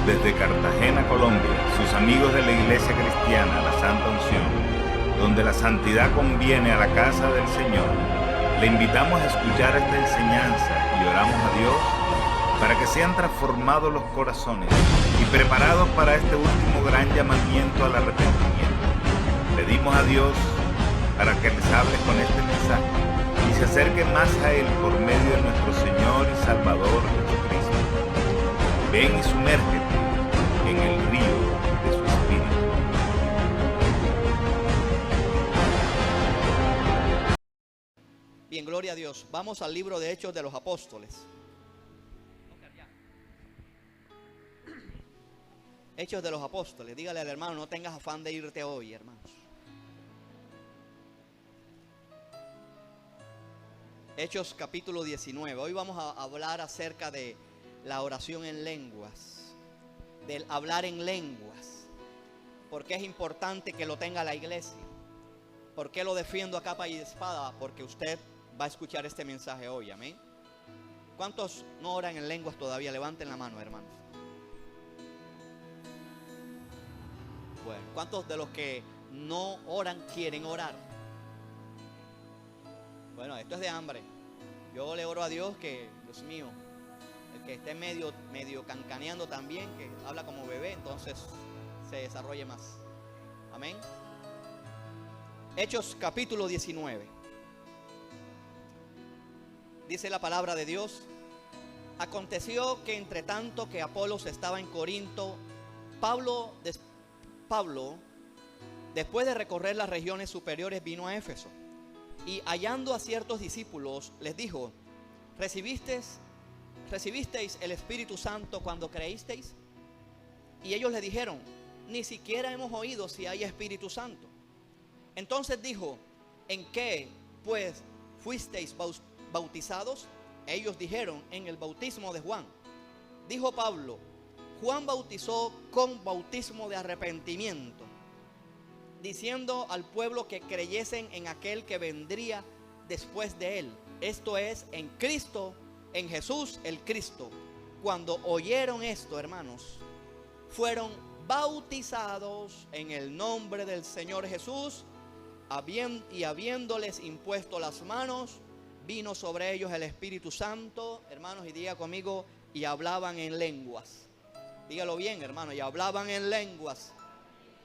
Desde Cartagena, Colombia, sus amigos de la Iglesia Cristiana, la Santa Unción, donde la santidad conviene a la casa del Señor, le invitamos a escuchar esta enseñanza y oramos a Dios para que sean transformados los corazones y preparados para este último gran llamamiento al arrepentimiento. Pedimos a Dios para que les hable con este mensaje y se acerquen más a Él por medio de nuestro Señor y Salvador Jesucristo. Ven y sumérgete en el río de su Espíritu. Bien, gloria a Dios. Vamos al libro de Hechos de los Apóstoles. Hechos de los Apóstoles. Dígale al hermano, no tengas afán de irte hoy, hermanos. Hechos capítulo 19. Hoy vamos a hablar acerca de la oración en lenguas, del hablar en lenguas. ¿Por qué es importante que lo tenga la iglesia? ¿Por qué lo defiendo a capa y espada? Porque usted va a escuchar este mensaje hoy, amén. ¿Cuántos no oran en lenguas todavía? Levanten la mano, hermanos. Bueno, ¿cuántos de los que no oran quieren orar? Bueno, esto es de hambre. Yo le oro a Dios que, Dios mío, el que esté medio cancaneando también, que habla como bebé, entonces se desarrolle más. Amén. Hechos capítulo 19. Dice la palabra de Dios: aconteció que entre tanto que Apolos estaba en Corinto, Pablo, después de recorrer las regiones superiores, vino a Éfeso. Y hallando a ciertos discípulos, les dijo: ¿Recibisteis el Espíritu Santo cuando creísteis? Y ellos le dijeron: ni siquiera hemos oído si hay Espíritu Santo. Entonces dijo: ¿en qué pues fuisteis bautizados? Ellos dijeron: en el bautismo de Juan. Dijo Pablo: Juan bautizó con bautismo de arrepentimiento, diciendo al pueblo que creyesen en aquel que vendría después de él, esto es, en Cristo, en Jesús el Cristo. Cuando oyeron esto, hermanos, fueron bautizados en el nombre del Señor Jesús, y habiéndoles impuesto las manos, vino sobre ellos el Espíritu Santo, hermanos, y diga conmigo, y hablaban en lenguas. Dígalo bien, hermano, y hablaban en lenguas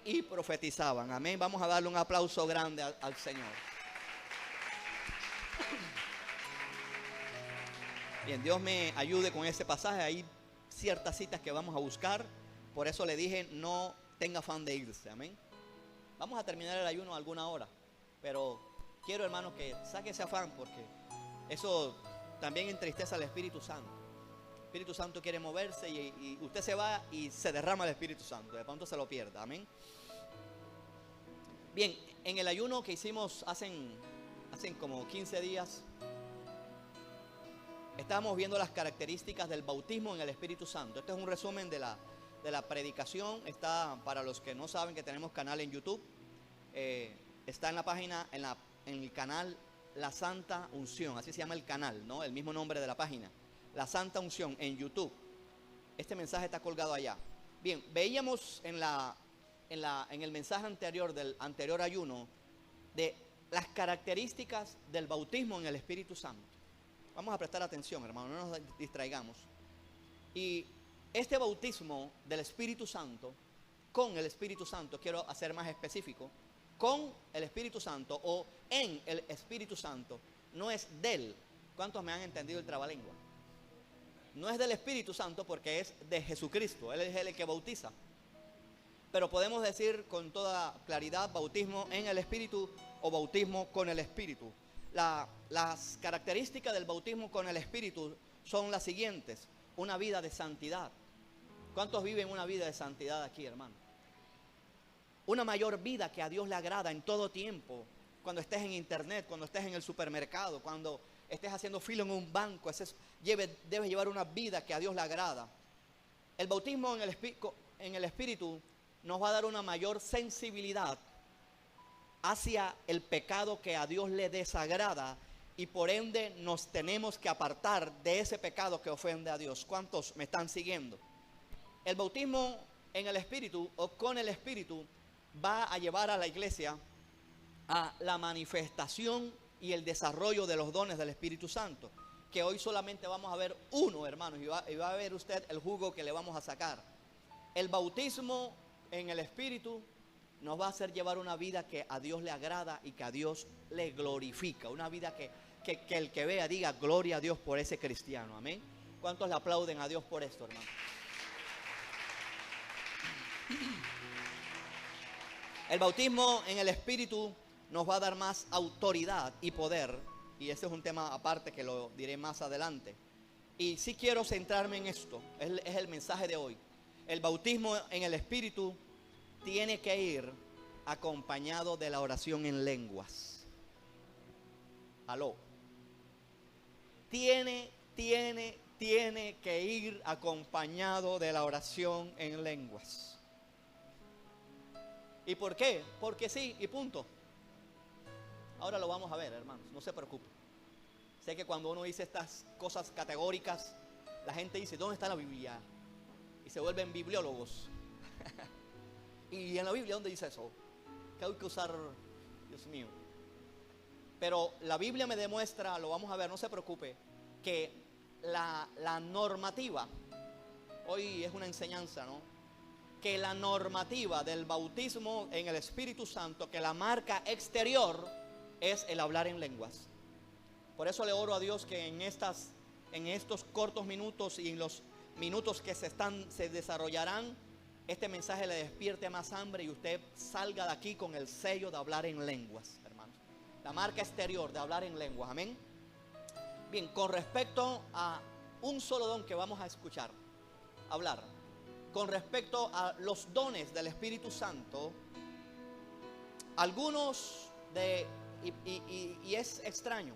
y profetizaban. Amén. Vamos a darle un aplauso grande al Señor. Bien, Dios me ayude con ese pasaje. Hay ciertas citas que vamos a buscar. Por eso le dije, no tenga afán de irse. Amén. Vamos a terminar el ayuno a alguna hora. Pero quiero, hermano, que saque ese afán, porque eso también entristece al Espíritu Santo. El Espíritu Santo quiere moverse y usted se va y se derrama el Espíritu Santo. De pronto se lo pierda. Amén. Bien, en el ayuno que hicimos hace como 15 días, estábamos viendo las características del bautismo en el Espíritu Santo. Este es un resumen de la predicación. Está, para los que no saben, que tenemos canal en YouTube. Está en la página, en el canal La Santa Unción. Así se llama el canal, ¿no? El mismo nombre de la página. La Santa Unción en YouTube. Este mensaje está colgado allá. Bien, veíamos en el mensaje anterior del anterior ayuno de las características del bautismo en el Espíritu Santo. Vamos a prestar atención, hermano, no nos distraigamos. Y este bautismo del Espíritu Santo, con el Espíritu Santo, quiero hacer más específico, con el Espíritu Santo o en el Espíritu Santo, no es del. ¿Cuántos me han entendido el trabalengua? No es del Espíritu Santo porque es de Jesucristo. Él es el que bautiza. Pero podemos decir con toda claridad bautismo en el Espíritu o bautismo con el Espíritu. Las características del bautismo con el Espíritu son las siguientes: una vida de santidad. ¿Cuántos viven una vida de santidad aquí, hermano? Una mayor vida que a Dios le agrada en todo tiempo. Cuando estés en internet, cuando estés en el supermercado, cuando estés haciendo fila en un banco, debes llevar una vida que a Dios le agrada. El bautismo en el Espíritu nos va a dar una mayor sensibilidad hacia el pecado que a Dios le desagrada, y por ende nos tenemos que apartar de ese pecado que ofende a Dios. ¿Cuántos me están siguiendo? El bautismo en el Espíritu o con el Espíritu va a llevar a la iglesia a la manifestación y el desarrollo de los dones del Espíritu Santo, que hoy solamente vamos a ver uno, hermanos, y va a ver usted el jugo que le vamos a sacar. El bautismo en el Espíritu nos va a hacer llevar una vida que a Dios le agrada y que a Dios le glorifica, una vida que el que vea diga gloria a Dios por ese cristiano, amén. ¿Cuántos le aplauden a Dios por esto, hermano? El bautismo en el Espíritu nos va a dar más autoridad y poder, y ese es un tema aparte que lo diré más adelante. Y sí quiero centrarme en esto, es el mensaje de hoy. El bautismo en el Espíritu tiene que ir acompañado de la oración en lenguas. Aló. Tiene que ir acompañado de la oración en lenguas. ¿Y por qué? Porque sí y punto. Ahora lo vamos a ver, hermanos, no se preocupe. Sé que cuando uno dice estas cosas categóricas, la gente dice, ¿dónde está la Biblia? Y se vuelven bibliólogos. ¿Y en la Biblia dónde dice eso? Que hay que usar, Dios mío. Pero la Biblia me demuestra, lo vamos a ver, no se preocupe, que la normativa, hoy es una enseñanza, ¿no? Que la normativa del bautismo en el Espíritu Santo, que la marca exterior es el hablar en lenguas. Por eso le oro a Dios que en estos cortos minutos y en los minutos que se desarrollarán, este mensaje le despierte más hambre y usted salga de aquí con el sello de hablar en lenguas, hermanos. La marca exterior de hablar en lenguas, amén. Bien, con respecto a un solo don que vamos a escuchar, hablar, con respecto a los dones del Espíritu Santo, algunos y es extraño,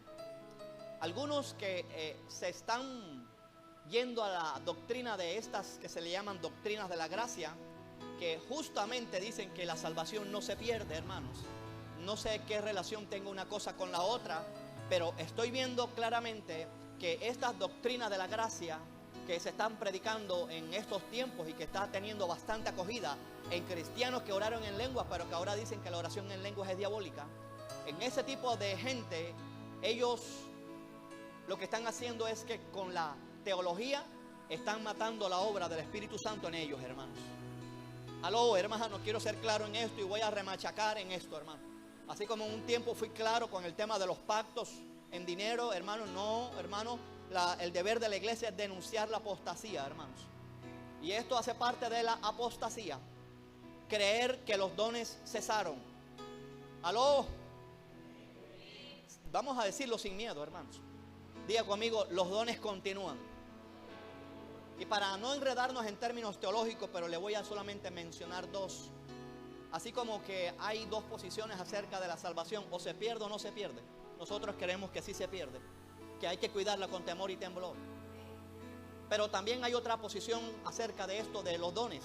algunos que se están yendo a la doctrina de estas que se le llaman doctrinas de la gracia, que justamente dicen que la salvación no se pierde, hermanos. No sé qué relación tenga una cosa con la otra, pero estoy viendo claramente que estas doctrinas de la gracia que se están predicando en estos tiempos y que está teniendo bastante acogida en cristianos que oraron en lenguas, pero que ahora dicen que la oración en lenguas es diabólica. En ese tipo de gente, ellos lo que están haciendo es que con la teología están matando la obra del Espíritu Santo en ellos, hermanos. Aló, hermano, quiero ser claro en esto y voy a remachacar en esto, hermano. Así como en un tiempo fui claro con el tema de los pactos en dinero, hermano, no, hermano, el deber de la iglesia es denunciar la apostasía, hermanos. Y esto hace parte de la apostasía. Creer que los dones cesaron. Aló. Vamos a decirlo sin miedo, hermanos. Diga conmigo, los dones continúan. Y para no enredarnos en términos teológicos, pero le voy a solamente mencionar dos. Así como que hay dos posiciones acerca de la salvación, o se pierde o no se pierde. Nosotros creemos que sí se pierde, que hay que cuidarla con temor y temblor. Pero también hay otra posición acerca de esto, de los dones.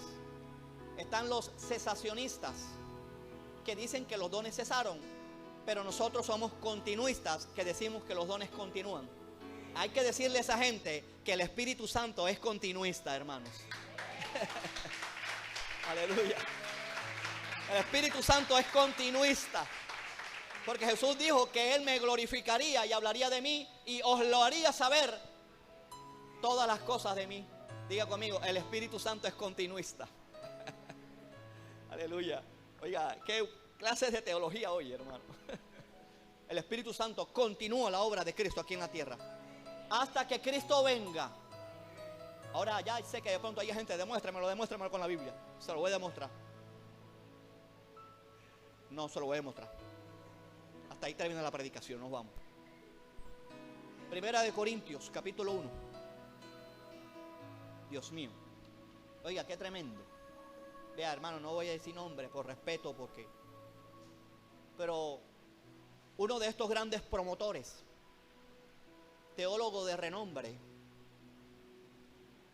Están los cesacionistas, que dicen que los dones cesaron, pero nosotros somos continuistas, que decimos que los dones continúan. Hay que decirle a esa gente que el Espíritu Santo es continuista, hermanos. Aleluya. El Espíritu Santo es continuista. Porque Jesús dijo que Él me glorificaría y hablaría de mí y os lo haría saber todas las cosas de mí. Diga conmigo, el Espíritu Santo es continuista. Aleluya. Oiga, qué clases de teología hoy, hermano. El Espíritu Santo continúa la obra de Cristo aquí en la tierra hasta que Cristo venga. Ahora ya sé que de pronto hay gente, demuéstramelo con la Biblia. Se lo voy a demostrar. No se lo voy a demostrar. Hasta ahí termina la predicación, nos vamos. Primera de Corintios, capítulo 1. Dios mío. Oiga, qué tremendo. Vea, hermano, no voy a decir nombre por respeto, pero uno de estos grandes promotores, teólogo de renombre,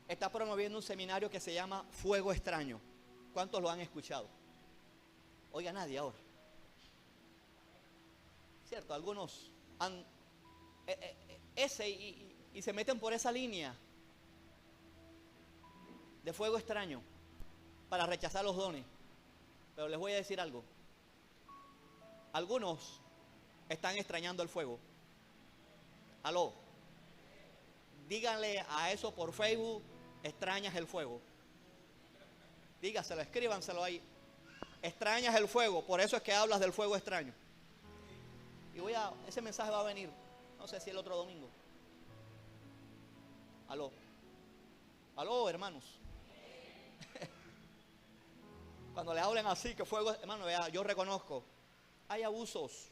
está promoviendo un seminario que se llama Fuego Extraño. ¿Cuántos lo han escuchado? Oiga, nadie ahora. Cierto, algunos han y se meten por esa línea. de fuego extraño para rechazar los dones. Pero les voy a decir algo. Algunos están extrañando el fuego. Aló. Díganle a eso por Facebook, extrañas el fuego. Dígaselo, escríbanselo ahí. Extrañas el fuego, por eso es que hablas del fuego extraño. Y ese mensaje va a venir, no sé si el otro domingo. Aló. Aló, hermanos. Cuando le hablen así, que fuego, hermano, vea, yo reconozco, hay abusos,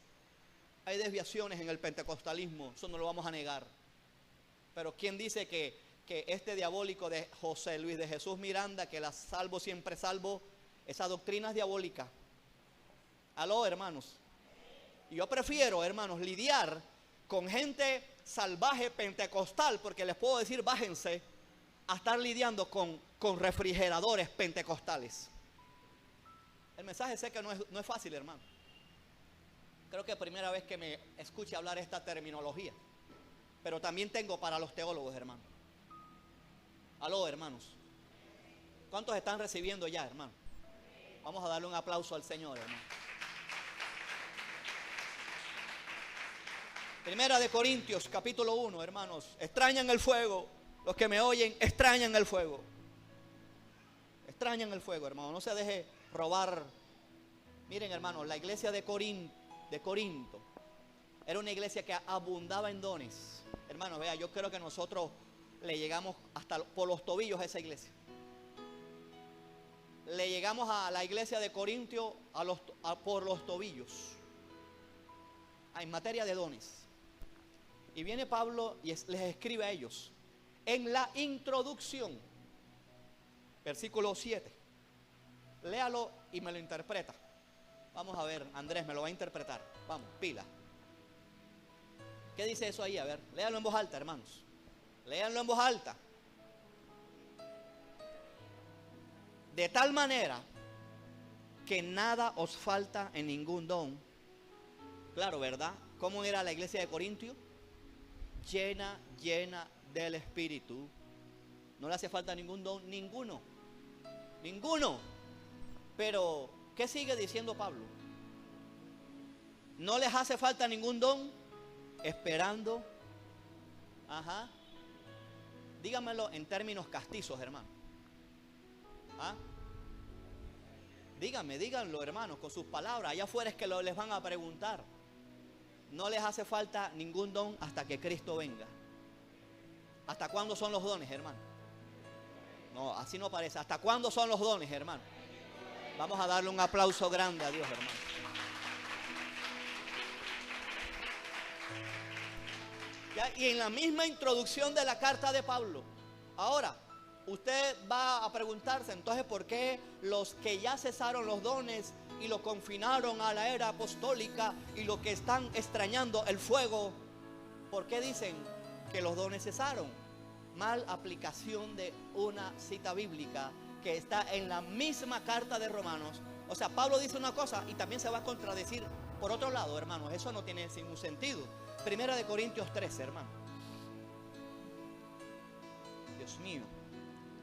hay desviaciones en el pentecostalismo, eso no lo vamos a negar. Pero ¿quién dice que este diabólico de José Luis de Jesús Miranda, que la salvo siempre salvo, esa doctrina es diabólica? Aló, hermanos. Y yo prefiero, hermanos, lidiar con gente salvaje pentecostal, porque les puedo decir, bájense, a estar lidiando con refrigeradores pentecostales. El mensaje sé que no es fácil, hermano. Creo que es la primera vez que me escuche hablar esta terminología. Pero también tengo para los teólogos, hermano. Aló, hermanos. ¿Cuántos están recibiendo ya, hermano? Vamos a darle un aplauso al Señor, hermano. Primera de Corintios, capítulo 1, hermanos. Extrañan el fuego. Los que me oyen, extrañan el fuego. Extrañan el fuego, hermano. No se deje robar. Miren, hermanos, la iglesia de Corinto era una iglesia que abundaba en dones. Hermanos, vea, yo creo que nosotros le llegamos hasta por los tobillos a esa iglesia. Le llegamos a la iglesia de Corintio por los tobillos. En materia de dones. Y viene Pablo y les escribe a ellos. En la introducción, versículo 7. Léalo y me lo interpreta. Vamos a ver, Andrés me lo va a interpretar. Vamos, pila. ¿Qué dice eso ahí? A ver, léalo en voz alta, hermanos. Léanlo en voz alta. De tal manera que nada os falta en ningún don. Claro, ¿verdad? ¿Cómo era la iglesia de Corintio? Llena del Espíritu. No le hace falta ningún don, ninguno. Pero, ¿qué sigue diciendo Pablo? No les hace falta ningún don, esperando. Ajá. Dígamelo en términos castizos, hermano. ¿Ah? Díganlo, hermanos, con sus palabras. Allá afuera es que les van a preguntar. No les hace falta ningún don hasta que Cristo venga. ¿Hasta cuándo son los dones, hermano? No, así no parece. ¿Hasta cuándo son los dones, hermano? Vamos a darle un aplauso grande a Dios, hermano. Ya, y en la misma introducción de la carta de Pablo, ahora, usted va a preguntarse, entonces, ¿por qué los que ya cesaron los dones y lo confinaron a la era apostólica y los que están extrañando el fuego, por qué dicen que los dones cesaron? Mal aplicación de una cita bíblica que está en la misma carta de Romanos. O sea, Pablo dice una cosa y también se va a contradecir por otro lado, hermanos. Eso no tiene ningún sentido. Primera de Corintios 13, hermano. Dios mío,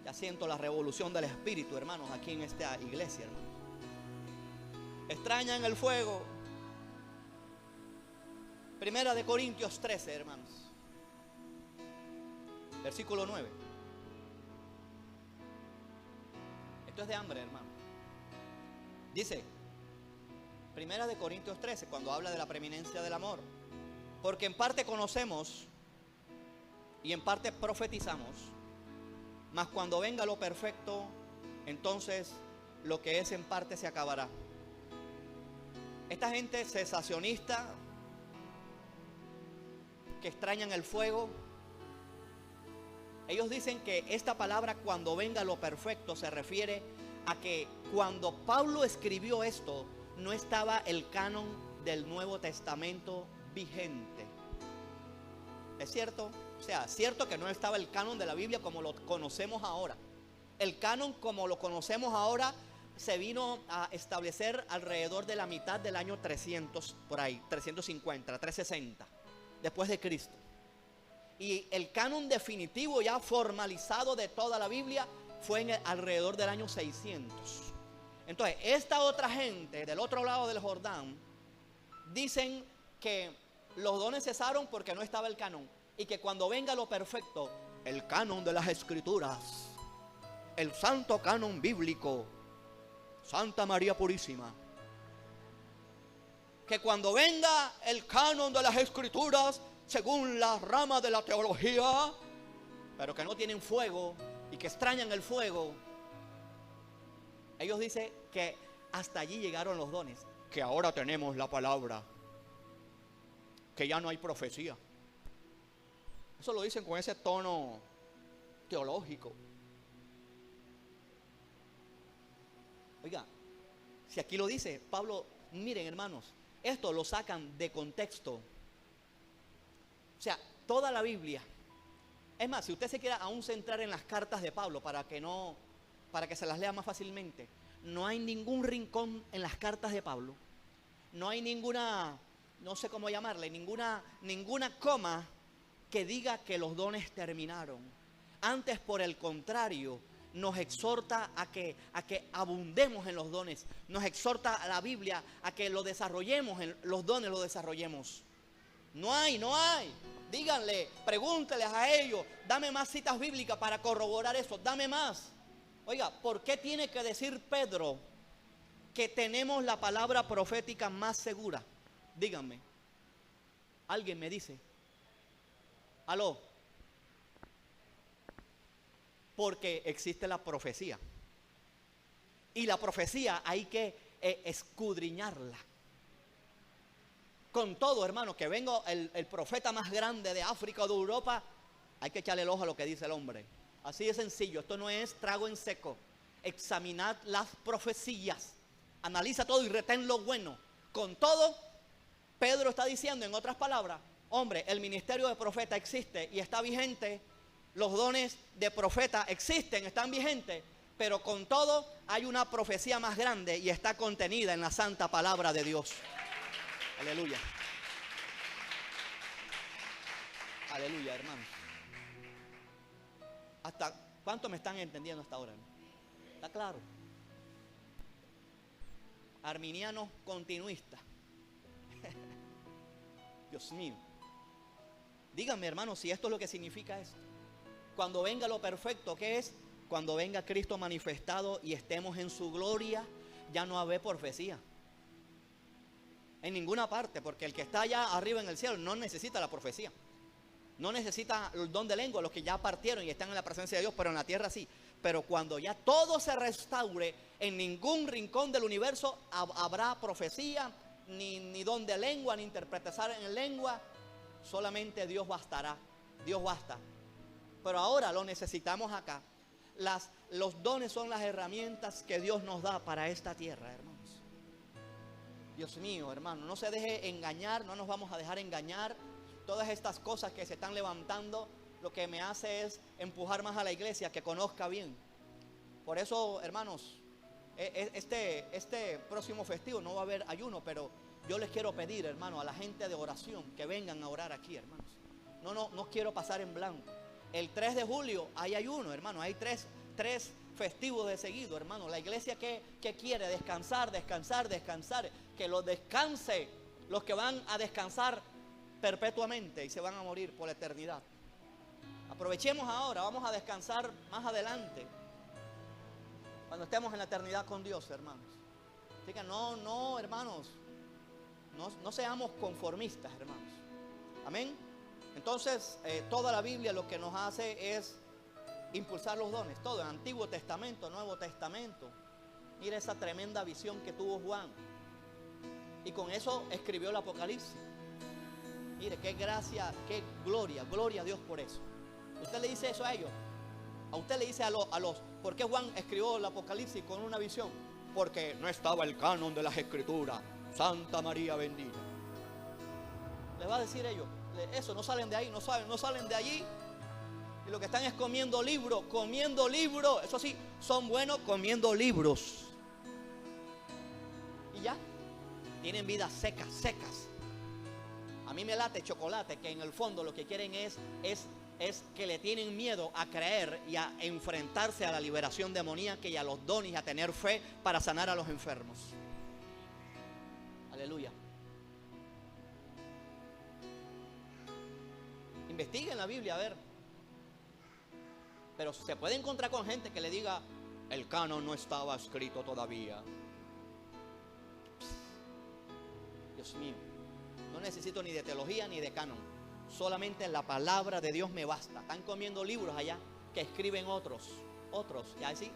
ya siento la revolución del Espíritu, hermanos, aquí en esta iglesia, hermanos. Extrañan el fuego. Primera de Corintios 13, hermanos. Versículo 9. Esto es de hambre, hermano. Dice, Primera de Corintios 13, cuando habla de la preeminencia del amor. Porque en parte conocemos y en parte profetizamos, mas cuando venga lo perfecto, entonces lo que es en parte se acabará. Esta gente cesacionista que extrañan el fuego, ellos dicen que esta palabra cuando venga lo perfecto se refiere a que cuando Pablo escribió esto no estaba el canon del Nuevo Testamento vigente. ¿Es cierto? O sea, cierto que no estaba el canon de la Biblia como lo conocemos ahora. El canon como lo conocemos ahora se vino a establecer alrededor de la mitad del año 300, por ahí, 350, 360, después de Cristo. Y el canon definitivo ya formalizado de toda la Biblia fue alrededor del año 600. Entonces, esta otra gente del otro lado del Jordán dicen que los dones cesaron porque no estaba el canon, y que cuando venga lo perfecto, el canon de las escrituras, el santo canon bíblico, Santa María Purísima, que cuando venga el canon de las escrituras según la rama de la teología, pero que no tienen fuego y que extrañan el fuego, ellos dicen que hasta allí llegaron los dones, que ahora tenemos la palabra, que ya no hay profecía. Eso lo dicen con ese tono teológico. Oiga, si aquí lo dice Pablo, miren hermanos, esto lo sacan de contexto. O sea, toda la Biblia. Es más, si usted se quiere aún centrar en las cartas de Pablo para que se las lea más fácilmente, no hay ningún rincón en las cartas de Pablo, no hay ninguna, no sé cómo llamarle, ninguna coma que diga que los dones terminaron. Antes, por el contrario, nos exhorta a que abundemos en los dones. Nos exhorta a la Biblia a que lo desarrollemos, los dones los desarrollemos. No hay. Díganle, pregúnteles a ellos, dame más citas bíblicas para corroborar eso, dame más. Oiga, ¿por qué tiene que decir Pedro que tenemos la palabra profética más segura? Díganme. ¿Alguien me dice? ¿Aló? Porque existe la profecía. Y la profecía hay que escudriñarla. Con todo, hermano, que venga el profeta más grande de África o de Europa, hay que echarle el ojo a lo que dice el hombre. Así de sencillo, esto no es trago en seco. Examinad las profecías, analiza todo y retén lo bueno. Con todo, Pedro está diciendo, en otras palabras, hombre, el ministerio de profeta existe y está vigente. Los dones de profeta existen, están vigentes, pero con todo hay una profecía más grande y está contenida en la santa palabra de Dios. Aleluya. Aleluya, hermanos. ¿Hasta cuánto me están entendiendo hasta ahora? ¿Está claro? Arminiano continuista. Dios mío. Díganme, hermanos, si esto es lo que significa esto. Cuando venga lo perfecto, ¿qué es? Cuando venga Cristo manifestado y estemos en su gloria, ya no habrá profecía. En ninguna parte, porque el que está allá arriba en el cielo no necesita la profecía. No necesita el don de lengua, los que ya partieron y están en la presencia de Dios, pero en la tierra sí. Pero cuando ya todo se restaure, en ningún rincón del universo habrá profecía, ni don de lengua, ni interpretación en lengua. Solamente Dios bastará. Dios basta. Pero ahora lo necesitamos acá. Los dones son las herramientas que Dios nos da para esta tierra, hermanos. Dios mío, hermano, no se deje engañar, no nos vamos a dejar engañar. Todas estas cosas que se están levantando, lo que me hace es empujar más a la iglesia que conozca bien. Por eso, hermanos, este próximo festivo no va a haber ayuno, pero yo les quiero pedir, hermano, a la gente de oración que vengan a orar aquí, hermanos. No quiero pasar en blanco. El 3 de julio hay ayuno, hermano. Hay tres festivos de seguido, hermano. La iglesia que quiere descansar. Que lo descanse los que van a descansar perpetuamente y se van a morir por la eternidad. Aprovechemos ahora, vamos a descansar más adelante, cuando estemos en la eternidad con Dios, hermanos. Así que no, hermanos, no seamos conformistas, hermanos. Amén. Entonces, toda la Biblia lo que nos hace es impulsar los dones. Todo, el Antiguo Testamento, Nuevo Testamento. Mira esa tremenda visión que tuvo Juan. Y con eso escribió el Apocalipsis. Mire, qué gracia, qué gloria a Dios por eso. Usted le dice eso a ellos. A usted le dice a los, ¿por qué Juan escribió el Apocalipsis con una visión? Porque no estaba el canon de las Escrituras. Santa María bendita. Les va a decir ellos, eso, no salen de ahí, no salen de allí. Y lo que están es comiendo libros. Eso sí, son buenos comiendo libros. Y ya, tienen vidas secas. A mí me late chocolate, que en el fondo lo que quieren es es que le tienen miedo a creer y a enfrentarse a la liberación demoníaca y a los dones y a tener fe para sanar a los enfermos. Aleluya. Investiguen la Biblia, a ver. Pero se puede encontrar con gente que le diga: el canon no estaba escrito todavía. Dios mío, no necesito ni de teología ni de canon. Solamente la palabra de Dios me basta. Están comiendo libros allá que escriben otros. Y así.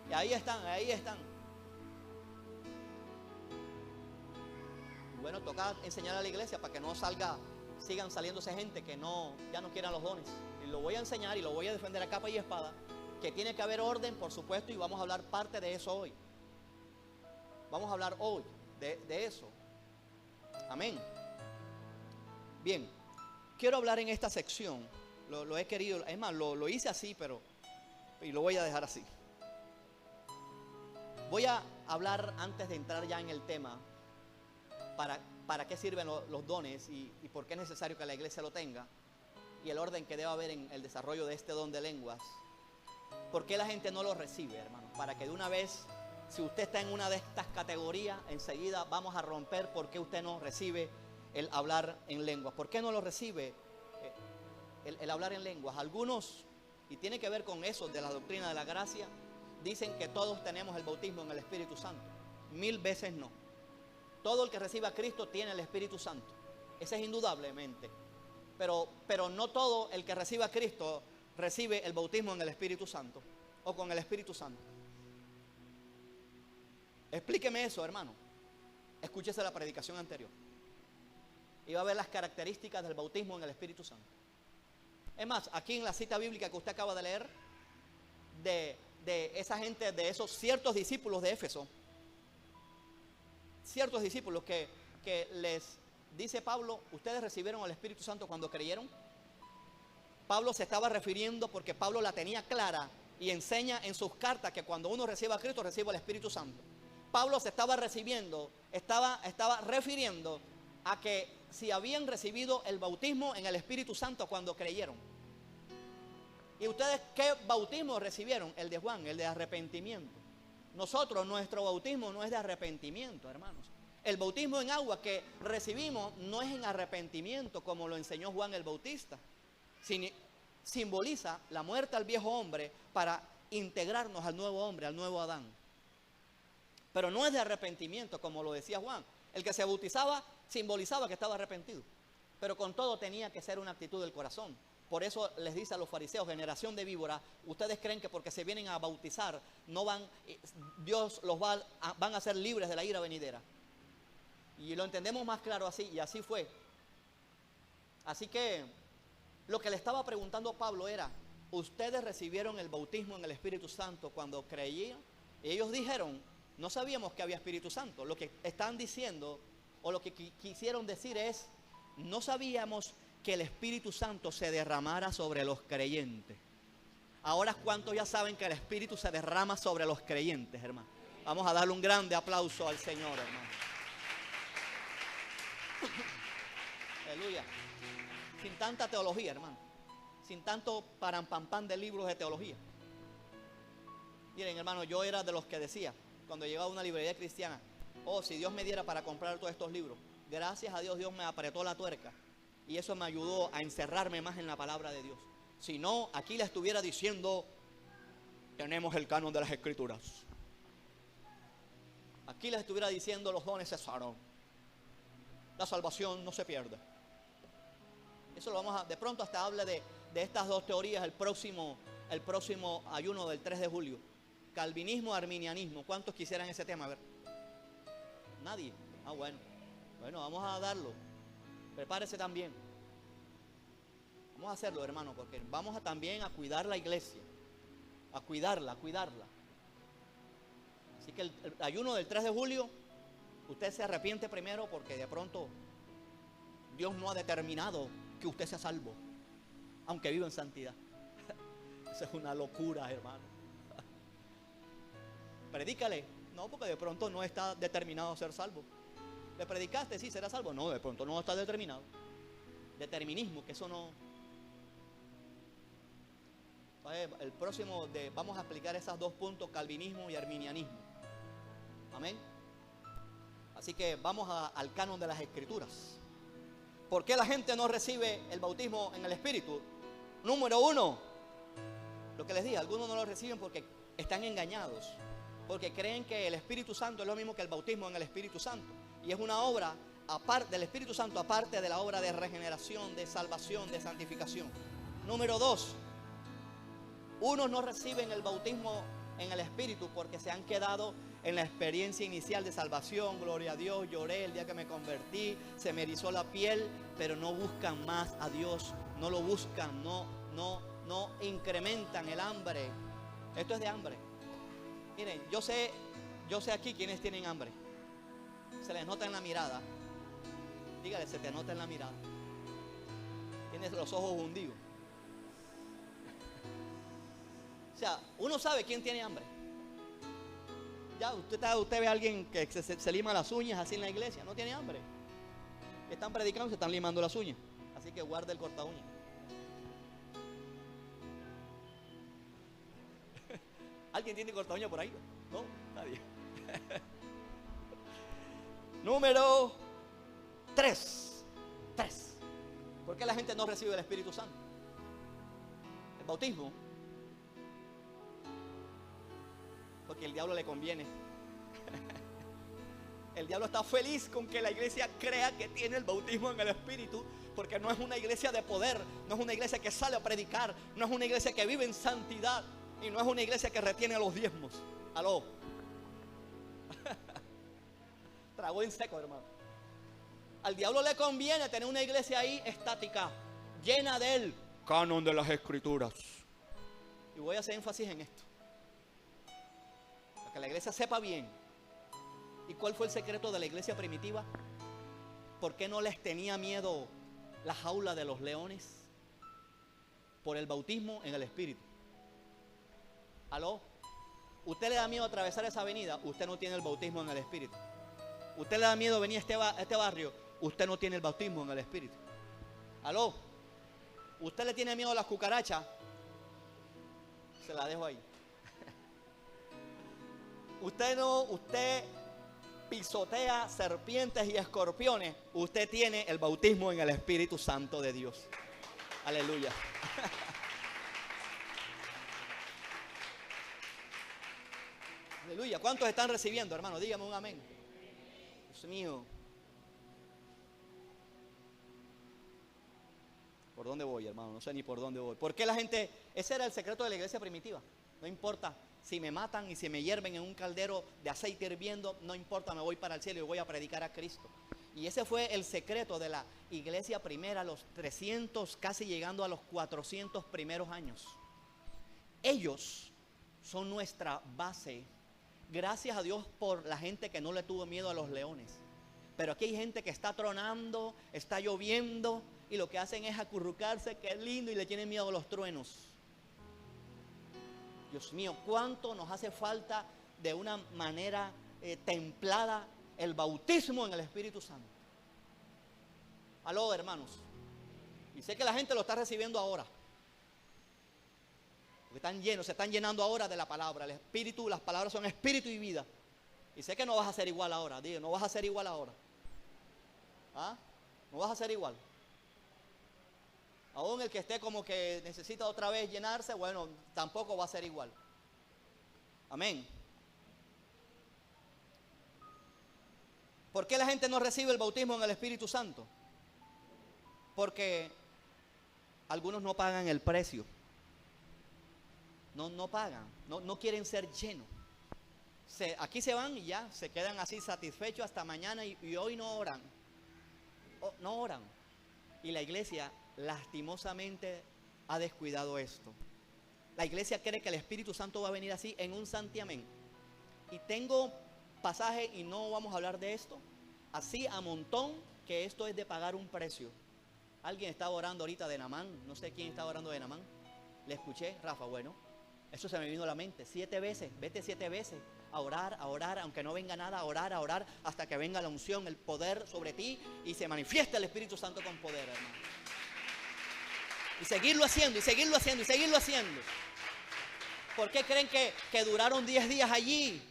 Y ahí están. Bueno, toca enseñar a la iglesia para que no sigan saliéndose gente que ya no quieran los dones. Y lo voy a enseñar y lo voy a defender a capa y espada, que tiene que haber orden, por supuesto, y vamos a hablar parte de eso hoy. Vamos a hablar hoy de eso. Amén. Bien, quiero hablar en esta sección. Lo he querido, es más, lo hice así, y lo voy a dejar así. Voy a hablar antes de entrar ya en el tema. Para qué sirven los dones y por qué es necesario que la iglesia lo tenga, y el orden que debe haber en el desarrollo de este don de lenguas. ¿Por qué la gente no lo recibe, hermano? Para que de una vez, si usted está en una de estas categorías, enseguida vamos a romper por qué usted no recibe el hablar en lenguas. ¿Por qué no lo recibe el hablar en lenguas? Algunos, y tiene que ver con eso de la doctrina de la gracia, dicen que todos tenemos el bautismo en el Espíritu Santo. 1000 veces no. Todo el que reciba a Cristo tiene el Espíritu Santo. Ese es indudablemente. Pero no todo el que reciba a Cristo recibe el bautismo en el Espíritu Santo o con el Espíritu Santo. Explíqueme eso, hermano. Escúchese la predicación anterior y va a ver las características del bautismo en el Espíritu Santo. Es más, aquí en la cita bíblica que usted acaba de leer, de esa gente, de esos ciertos discípulos de Éfeso, ciertos discípulos que les dice Pablo: ustedes recibieron el Espíritu Santo cuando creyeron. Pablo se estaba refiriendo, porque Pablo la tenía clara y enseña en sus cartas que cuando uno recibe a Cristo recibe el Espíritu Santo. Pablo se estaba refiriendo a que si habían recibido el bautismo en el Espíritu Santo cuando creyeron. ¿Y ustedes qué bautismo recibieron? El de Juan, el de arrepentimiento. Nosotros, nuestro bautismo no es de arrepentimiento, hermanos. El bautismo en agua que recibimos no es en arrepentimiento, como lo enseñó Juan el Bautista. Simboliza la muerte al viejo hombre para integrarnos al nuevo hombre, al nuevo Adán. Pero no es de arrepentimiento, como lo decía Juan. El que se bautizaba simbolizaba que estaba arrepentido. Pero con todo tenía que ser una actitud del corazón. Por eso les dice a los fariseos: generación de víbora, ustedes creen que porque se vienen a bautizar Dios los van a ser libres de la ira venidera. Y lo entendemos más claro así, y así fue. Así que lo que le estaba preguntando Pablo era: ¿ustedes recibieron el bautismo en el Espíritu Santo cuando creían? Y ellos dijeron: no sabíamos que había Espíritu Santo. Lo que están diciendo, o lo que quisieron decir es: no sabíamos que el Espíritu Santo se derramara sobre los creyentes. Ahora, ¿cuántos ya saben que el Espíritu se derrama sobre los creyentes, hermano? Vamos a darle un grande aplauso al Señor, hermano. Aleluya. Sin tanta teología, hermano. Sin tanto parampampán de libros de teología. Miren, hermano, yo era de los que decía, cuando llegaba a una librería cristiana: oh, si Dios me diera para comprar todos estos libros. Gracias a Dios, Dios me apretó la tuerca. Y eso me ayudó a encerrarme más en la palabra de Dios. Si no, aquí le estuviera diciendo: tenemos el canon de las Escrituras. Aquí les estuviera diciendo: los dones cesaron. La salvación no se pierde. Eso lo vamos a... De pronto hasta hable de estas dos teorías el próximo ayuno del 3 de julio. Calvinismo, arminianismo. ¿Cuántos quisieran ese tema? A ver. Nadie. Ah, bueno. Bueno, vamos a darlo. Prepárese también. Vamos a hacerlo, hermano, porque vamos también a cuidar la iglesia. A cuidarla. Así que el ayuno del 3 de julio, usted se arrepiente primero, porque de pronto Dios no ha determinado que usted sea salvo, aunque viva en santidad. Eso es una locura, hermano. Predícale. No, porque de pronto no está determinado a ser salvo. ¿Le predicaste? Sí, será salvo. No, de pronto no está determinado. Determinismo, que eso no. Entonces, el próximo vamos a explicar esos dos puntos, calvinismo y arminianismo. Amén. Así que vamos al canon de las escrituras. ¿Por qué la gente no recibe el bautismo en el Espíritu? Número uno, lo que les dije, algunos no lo reciben porque están engañados, porque creen que el Espíritu Santo es lo mismo que el bautismo en el Espíritu Santo, y es una obra aparte del Espíritu Santo, aparte de la obra de regeneración, de salvación, de santificación. Número dos, unos no reciben el bautismo en el Espíritu porque se han quedado en la experiencia inicial de salvación. Gloria a Dios, lloré el día que me convertí, se me erizó la piel, pero no buscan más a Dios, no lo buscan, no incrementan el hambre. Esto es de hambre. Miren, yo sé aquí quienes tienen hambre. Se les nota en la mirada. Dígale, se te nota en la mirada. Tienes los ojos hundidos. O sea, uno sabe quién tiene hambre. Ya usted ve a alguien que se lima las uñas así en la iglesia, no tiene hambre. Están predicando y se están limando las uñas. Así que guarde el corta uñas. ¿Alguien tiene corta uña por ahí? No, nadie. Número 3. ¿Por qué la gente no recibe el Espíritu Santo? El bautismo. Porque el diablo le conviene. El diablo está feliz con que la iglesia crea que tiene el bautismo en el Espíritu, porque no es una iglesia de poder, no es una iglesia que sale a predicar, no es una iglesia que vive en santidad, y no es una iglesia que retiene los diezmos. Aló. Tragó en seco, hermano. Al diablo le conviene tener una iglesia ahí estática, llena del canon de las escrituras. Y voy a hacer énfasis en esto, para que la iglesia sepa bien. ¿Y cuál fue el secreto de la iglesia primitiva? ¿Por qué no les tenía miedo la jaula de los leones? Por el bautismo en el Espíritu. ¿Aló? ¿Usted le da miedo atravesar esa avenida? Usted no tiene el bautismo en el Espíritu. ¿Usted le da miedo venir a este barrio? Usted no tiene el bautismo en el Espíritu. ¿Aló? ¿Usted le tiene miedo a las cucarachas? Se la dejo ahí. Usted pisotea serpientes y escorpiones. Usted tiene el bautismo en el Espíritu Santo de Dios. Aleluya. Aleluya. ¿Cuántos están recibiendo, hermano? Dígame un amén. Dios mío. ¿Por dónde voy, hermano? No sé ni por dónde voy. ¿Por qué la gente? Ese era el secreto de la iglesia primitiva. No importa si me matan y si me hierven en un caldero de aceite hirviendo, no importa, me voy para el cielo y voy a predicar a Cristo. Y ese fue el secreto de la iglesia primera, los 300, casi llegando a los 400 primeros años. Ellos son nuestra base. Gracias a Dios por la gente que no le tuvo miedo a los leones. Pero aquí hay gente que está tronando, está lloviendo, y lo que hacen es acurrucarse, que es lindo, y le tienen miedo a los truenos. Dios mío, cuánto nos hace falta de una manera templada el bautismo en el Espíritu Santo. Aló, hermanos. Y sé que la gente lo está recibiendo ahora, porque están llenos, se están llenando ahora de la palabra. El Espíritu, las palabras son espíritu y vida. Y sé que no vas a ser igual ahora. Digo, no vas a ser igual ahora. ¿Ah? No vas a ser igual. Aún el que esté como que necesita otra vez llenarse, bueno, tampoco va a ser igual. Amén. ¿Por qué la gente no recibe el bautismo en el Espíritu Santo? Porque algunos no pagan el precio. No pagan, no quieren ser llenos. Aquí se van y ya, se quedan así satisfechos hasta mañana y hoy no oran. No oran. Y la iglesia lastimosamente ha descuidado esto. La iglesia cree que el Espíritu Santo va a venir así en un santiamén. Y tengo pasaje, y no vamos a hablar de esto, así a montón, que esto es de pagar un precio. Alguien estaba orando ahorita de Naamán, no sé quién estaba orando de Naamán. Le escuché, Rafa, bueno, eso se me vino a la mente. 7 veces, vete 7 veces a orar, aunque no venga nada, a orar, hasta que venga la unción, el poder sobre ti y se manifieste el Espíritu Santo con poder, hermano. Y seguirlo haciendo, y seguirlo haciendo, y seguirlo haciendo. ¿Por qué creen que duraron 10 días allí?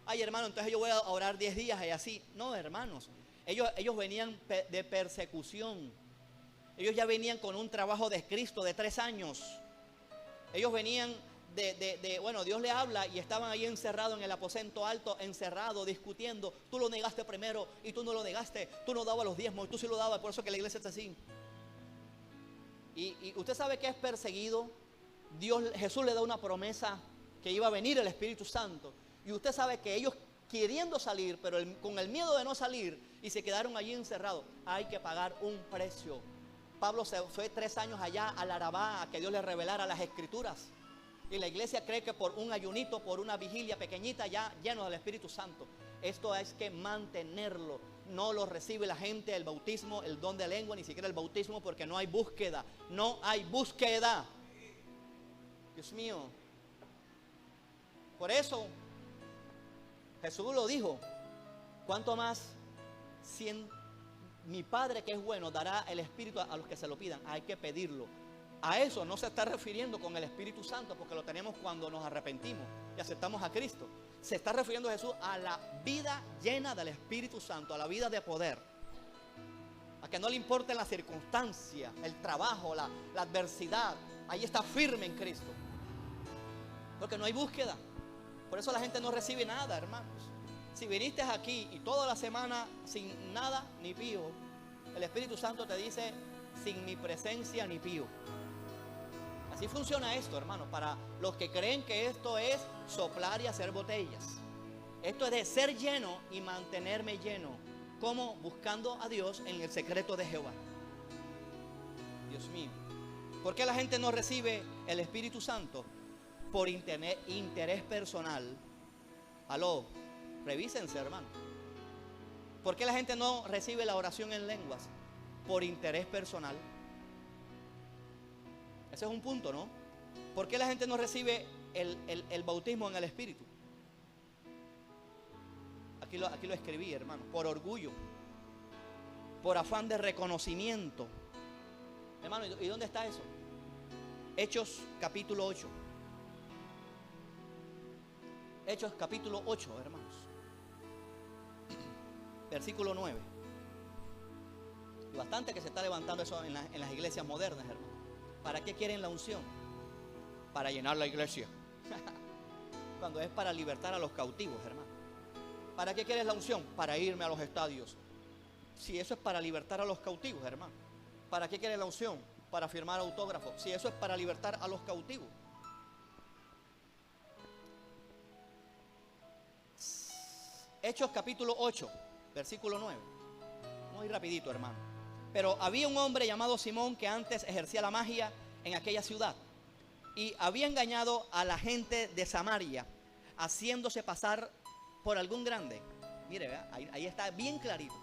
Ay, hermano, entonces yo voy a orar 10 días y así. No, hermanos. Ellos venían de persecución. Ellos ya venían con un trabajo de Cristo de 3 años. Ellos venían bueno, Dios le habla y estaban ahí encerrados en el aposento alto, encerrados, discutiendo. Tú lo negaste primero y tú no lo negaste. Tú no dabas los diezmos y tú sí lo dabas. Por eso que la iglesia está así. Y usted sabe que es perseguido. Jesús le da una promesa que iba a venir el Espíritu Santo. Y usted sabe que ellos queriendo salir, pero con el miedo de no salir, y se quedaron allí encerrados. Hay que pagar un precio. Pablo se fue 3 años allá al Arabá a que Dios le revelara las Escrituras. Y la iglesia cree que por un ayunito, por una vigilia pequeñita, ya lleno del Espíritu Santo. Esto es que mantenerlo. No lo recibe la gente, el bautismo, el don de lengua, ni siquiera el bautismo, porque no hay búsqueda. No hay búsqueda. Dios mío. Por eso Jesús lo dijo. ¿Cuánto más si mi Padre que es bueno dará el Espíritu a los que se lo pidan? Hay que pedirlo. A eso no se está refiriendo con el Espíritu Santo, porque lo tenemos cuando nos arrepentimos y aceptamos a Cristo. Se está refiriendo Jesús a la vida llena del Espíritu Santo, a la vida de poder. A que no le importen las circunstancias, el trabajo, la adversidad. Ahí está firme en Cristo. Porque no hay búsqueda. Por eso la gente no recibe nada, hermanos. Si viniste aquí y toda la semana sin nada ni pío, el Espíritu Santo te dice: sin mi presencia ni pío. Así funciona esto, hermano. Para los que creen que esto es soplar y hacer botellas. Esto es de ser lleno y mantenerme lleno. ¿Cómo? Buscando a Dios en el secreto de Jehová. Dios mío. ¿Por qué la gente no recibe el Espíritu Santo? Por interés personal. Aló, revísense, hermano. ¿Por qué la gente no recibe la oración en lenguas? Por interés personal. Ese es un punto, ¿no? ¿Por qué la gente no recibe el bautismo en el Espíritu? Aquí lo escribí, hermano. Por orgullo. Por afán de reconocimiento. Hermano, ¿y dónde está eso? Hechos capítulo 8. Hechos capítulo 8, hermanos. Versículo 9. Y bastante que se está levantando eso en las iglesias modernas, hermano. ¿Para qué quieren la unción? Para llenar la iglesia. Cuando es para libertar a los cautivos, hermano. ¿Para qué quieres la unción? Para irme a los estadios. Si eso es para libertar a los cautivos, hermano. ¿Para qué quieres la unción? Para firmar autógrafos. Si eso es para libertar a los cautivos. Hechos capítulo 8, versículo 9. Muy rapidito, hermano. Pero había un hombre llamado Simón que antes ejercía la magia en aquella ciudad. Y había engañado a la gente de Samaria, haciéndose pasar por algún grande. Mire, ¿verdad? Ahí está bien clarito.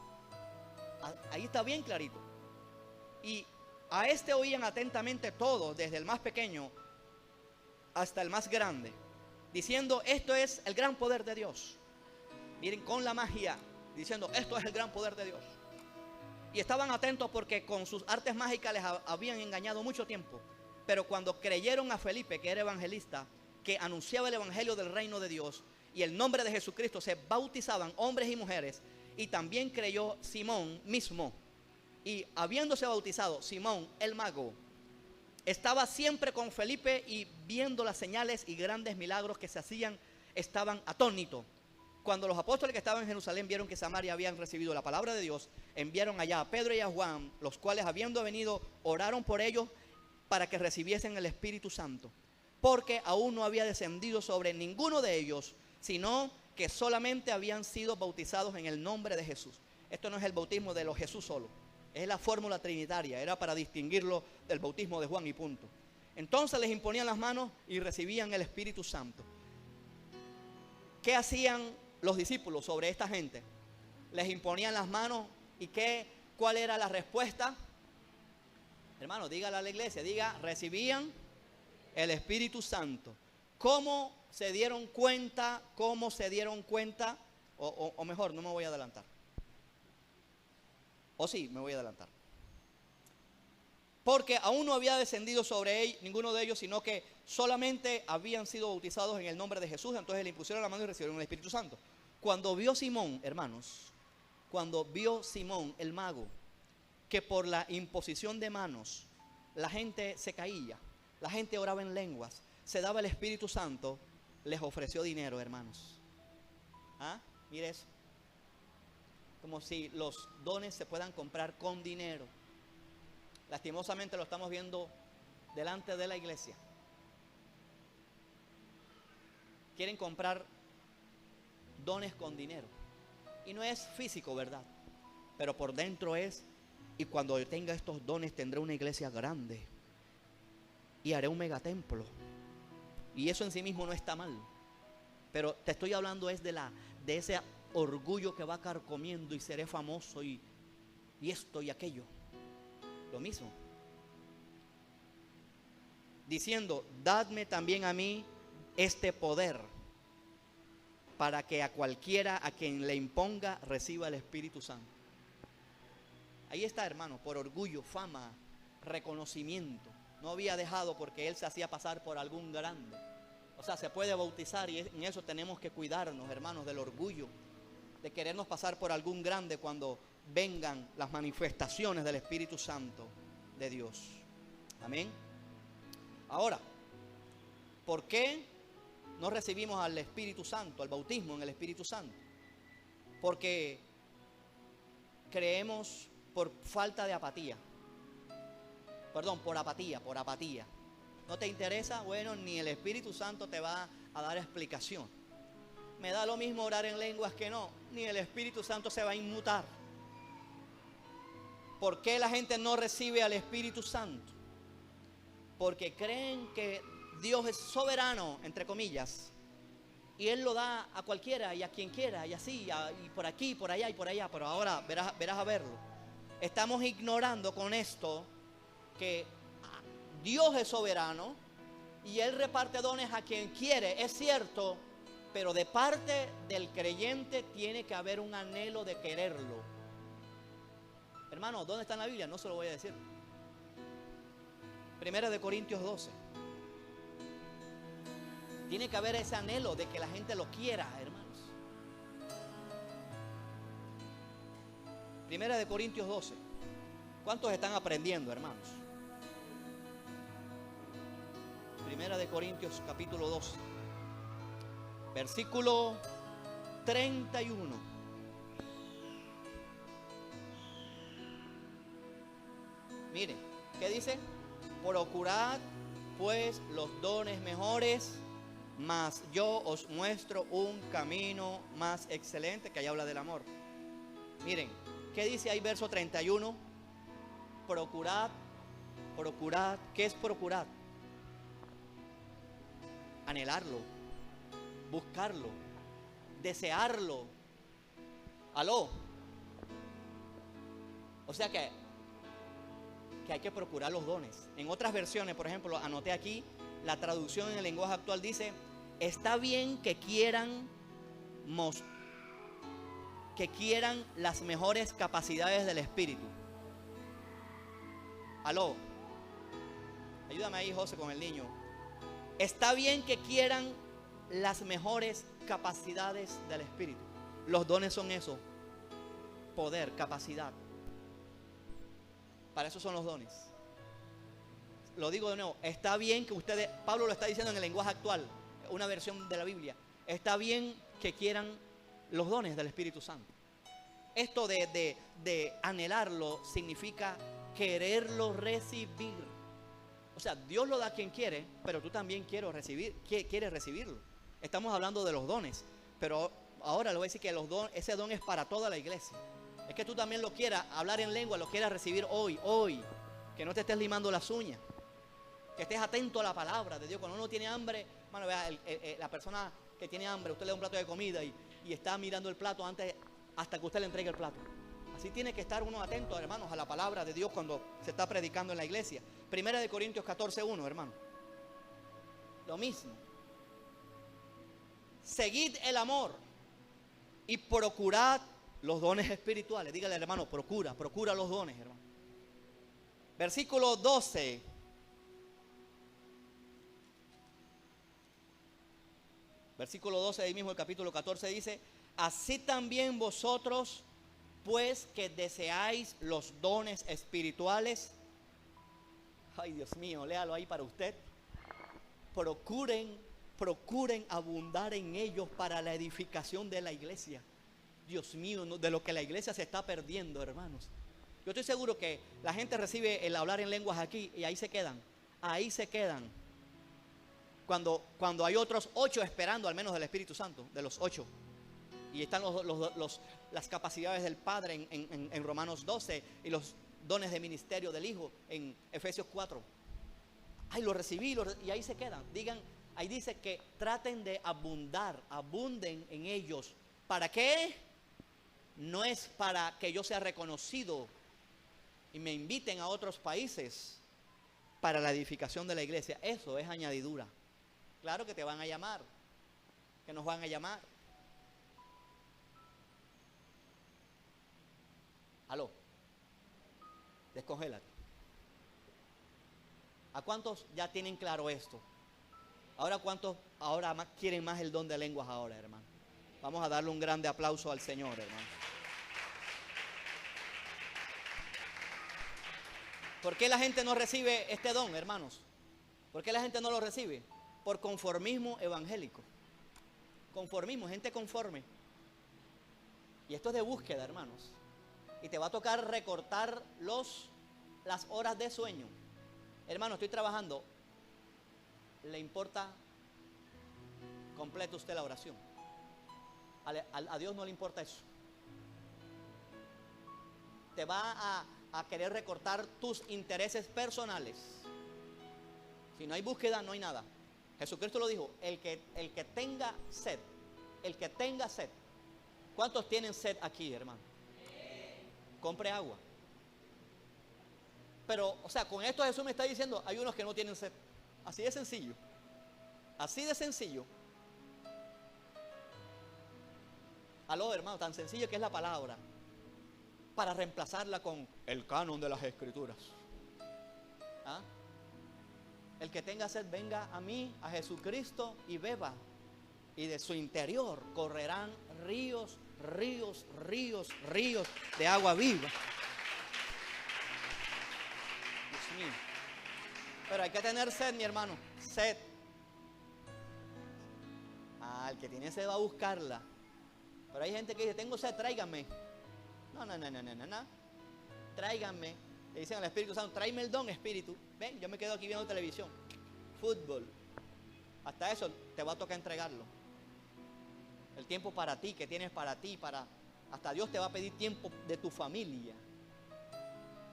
Ahí está bien clarito. Y a este oían atentamente todos, desde el más pequeño hasta el más grande, diciendo: esto es el gran poder de Dios. Miren, con la magia, diciendo: esto es el gran poder de Dios. Y estaban atentos porque con sus artes mágicas les habían engañado mucho tiempo. Pero cuando creyeron a Felipe, que era evangelista, que anunciaba el evangelio del reino de Dios y el nombre de Jesucristo, se bautizaban hombres y mujeres. Y también creyó Simón mismo. Y habiéndose bautizado, Simón el mago estaba siempre con Felipe, y viendo las señales y grandes milagros que se hacían, estaban atónitos. Cuando los apóstoles que estaban en Jerusalén vieron que Samaria habían recibido la palabra de Dios, enviaron allá a Pedro y a Juan, los cuales, habiendo venido, oraron por ellos para que recibiesen el Espíritu Santo, porque aún no había descendido sobre ninguno de ellos, sino que solamente habían sido bautizados en el nombre de Jesús. Esto no es el bautismo de los Jesús solo, es la fórmula trinitaria, era para distinguirlo del bautismo de Juan y punto. Entonces les imponían las manos y recibían el Espíritu Santo. ¿Qué hacían los discípulos sobre esta gente? Les imponían las manos. ¿Y cuál era la respuesta? Hermano, dígale a la iglesia, diga: recibían el Espíritu Santo. ¿Cómo se dieron cuenta? ¿Cómo se dieron cuenta? O mejor, no me voy a adelantar. O sí, me voy a adelantar. porque aún no había descendido sobre él ninguno de ellos, sino que solamente habían sido bautizados en el nombre de Jesús. Entonces le impusieron la mano y recibieron el Espíritu Santo. Cuando vio Simón, hermanos, cuando vio Simón el mago, que por la imposición de manos la gente se caía, la gente oraba en lenguas, se daba el Espíritu Santo, les ofreció dinero, hermanos. ¿Ah? Mire eso. Como si los dones se puedan comprar con dinero. Lastimosamente lo estamos viendo delante de la iglesia. Quieren comprar dones con dinero. Y no es físico, ¿verdad? Pero por dentro es: y cuando yo tenga estos dones tendré una iglesia grande y haré un megatemplo. Y eso en sí mismo no está mal. Pero te estoy hablando es de ese orgullo que va carcomiendo, y seré famoso y esto y aquello. Lo mismo. Diciendo: dadme también a mí este poder, para que a cualquiera a quien le imponga reciba el Espíritu Santo. Ahí está, hermano, por orgullo, fama, reconocimiento. No había dejado porque él se hacía pasar por algún grande. O sea, se puede bautizar, y en eso tenemos que cuidarnos, hermanos, del orgullo, de querernos pasar por algún grande cuando vengan las manifestaciones del Espíritu Santo de Dios. Amén. Ahora, ¿por qué no recibimos al Espíritu Santo, al bautismo en el Espíritu Santo? Porque creemos por falta de apatía. Perdón, por apatía. ¿No te interesa? Bueno, ni el Espíritu Santo te va a dar explicación. Me da lo mismo orar en lenguas que no, ni el Espíritu Santo se va a inmutar. ¿Por qué la gente no recibe al Espíritu Santo? Porque creen que Dios es soberano, entre comillas, y Él lo da a cualquiera y a quien quiera, y así, y por aquí, por allá y por allá. Pero ahora verás a verlo. Estamos ignorando con esto que Dios es soberano y Él reparte dones a quien quiere, es cierto, pero de parte del creyente tiene que haber un anhelo de quererlo. Hermano, ¿dónde está en la Biblia? No se lo voy a decir. Primera de Corintios 12. Tiene que haber ese anhelo de que la gente lo quiera, hermanos. Primera de Corintios 12. ¿Cuántos están aprendiendo, hermanos? Primera de Corintios capítulo 12, versículo 31. Miren, ¿qué dice? Procurad pues los dones mejores, mas yo os muestro un camino más excelente. Que ahí habla del amor. Miren, ¿qué dice ahí verso 31? Procurad. ¿Qué es procurar? Anhelarlo, buscarlo, desearlo. ¿Aló? O sea que hay que procurar los dones. En otras versiones, por ejemplo, anoté aquí, la traducción en el lenguaje actual dice: está bien que quieran las mejores capacidades del Espíritu. ¿Aló? Ayúdame ahí, José, con el niño. Está bien que quieran las mejores capacidades del Espíritu. Los dones son eso: poder, capacidad. Para eso son los dones. Lo digo de nuevo, está bien que ustedes, Pablo lo está diciendo en el lenguaje actual, una versión de la Biblia, está bien que quieran los dones del Espíritu Santo. Esto de anhelarlo significa quererlo recibir. O sea, Dios lo da a quien quiere, pero tú también quieres recibirlo. Estamos hablando de los dones, pero ahora le voy a decir que ese don es para toda la iglesia. Es que tú también lo quieras hablar en lengua, lo quieras recibir hoy. Que no te estés limando las uñas, que estés atento a la palabra de Dios. Cuando uno tiene hambre, hermano, vea, la persona que tiene hambre, usted le da un plato de comida y está mirando el plato hasta que usted le entregue el plato. Así tiene que estar uno atento, hermanos, a la palabra de Dios cuando se está predicando en la iglesia. Primera de Corintios 14:1, hermano. Lo mismo. Seguid el amor y procurad los dones espirituales. Dígale al hermano, procura los dones, hermano. Versículo 12. Versículo 12 ahí mismo el capítulo 14 dice: así también vosotros, pues que deseáis los dones espirituales. Ay, Dios mío, léalo ahí para usted. Procuren abundar en ellos para la edificación de la iglesia. Dios mío, de lo que la iglesia se está perdiendo, hermanos. Yo estoy seguro que la gente recibe el hablar en lenguas aquí y ahí se quedan. Ahí se quedan. Cuando hay otros 8 esperando al menos del Espíritu Santo, de los 8. Y están las capacidades del Padre en Romanos 12 y los dones de ministerio del Hijo en Efesios 4. Ay, lo recibí y ahí se quedan. Digan, ahí dice que traten de abunden en ellos. ¿Para qué? No es para que yo sea reconocido y me inviten a otros países para la edificación de la iglesia. Eso es añadidura. Claro que te van a llamar, que nos van a llamar. Aló, descongélate. ¿A cuántos ya tienen claro esto? Ahora, ¿cuántos ahora quieren más el don de lenguas ahora, hermano? Vamos a darle un grande aplauso al Señor, hermano. ¿Por qué la gente no recibe este don, hermanos? ¿Por qué la gente no lo recibe? Por conformismo evangélico. Conformismo, gente conforme. Y esto es de búsqueda, hermanos. Y te va a tocar recortar las horas de sueño. Hermano, estoy trabajando. ¿Le importa completo usted la oración? A Dios no le importa eso. Te va a querer recortar tus intereses personales. Si no hay búsqueda, no hay nada. Jesucristo lo dijo: el que tenga sed, el que tenga sed. ¿Cuántos tienen sed aquí, hermano? Compre agua. Pero, o sea, con esto Jesús me está diciendo, hay unos que no tienen sed. Así de sencillo. Así de sencillo. Aló, hermano, tan sencillo que es la palabra, para reemplazarla con el canon de las Escrituras. ¿Ah? El que tenga sed, venga a mí, a Jesucristo, y beba. Y de su interior correrán ríos de agua viva. Dios mío. Pero hay que tener sed, mi hermano. Sed. El que tiene sed va a buscarla. Pero hay gente que dice: tengo sed, tráiganme. No. Tráiganme. Le dicen al Espíritu Santo: tráeme el don, Espíritu. Ven, yo me quedo aquí viendo televisión, fútbol. Hasta eso te va a tocar entregarlo. El tiempo para ti, que tienes para ti, hasta Dios te va a pedir tiempo de tu familia.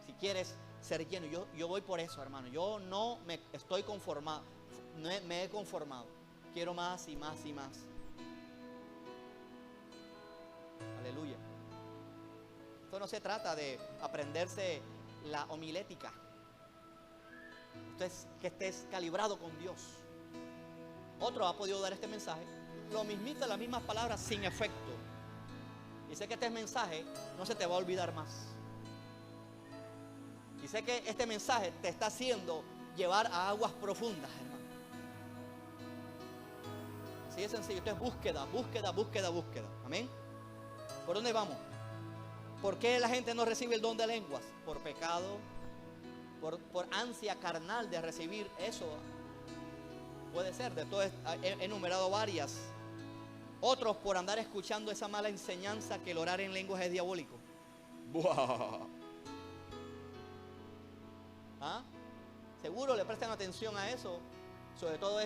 Si quieres ser lleno, yo voy por eso, hermano. Yo no me estoy conformado, no me he conformado. Quiero más y más y más. Aleluya. Esto no se trata de aprenderse la homilética. Esto es que estés calibrado con Dios. Otro ha podido dar este mensaje, lo mismito, las mismas palabras, sin efecto. Y sé que este mensaje no se te va a olvidar más. Y sé que este mensaje te está haciendo llevar a aguas profundas, hermano. Así de sencillo. Esto es búsqueda. Amén. ¿Por dónde vamos? ¿Por qué la gente no recibe el don de lenguas? Por pecado, por ansia carnal de recibir eso. Puede ser, de todo he enumerado varias. Otros por andar escuchando esa mala enseñanza que el orar en lenguas es diabólico. ¡Buah! ¿Ah? Seguro le prestan atención a eso. Sobre todo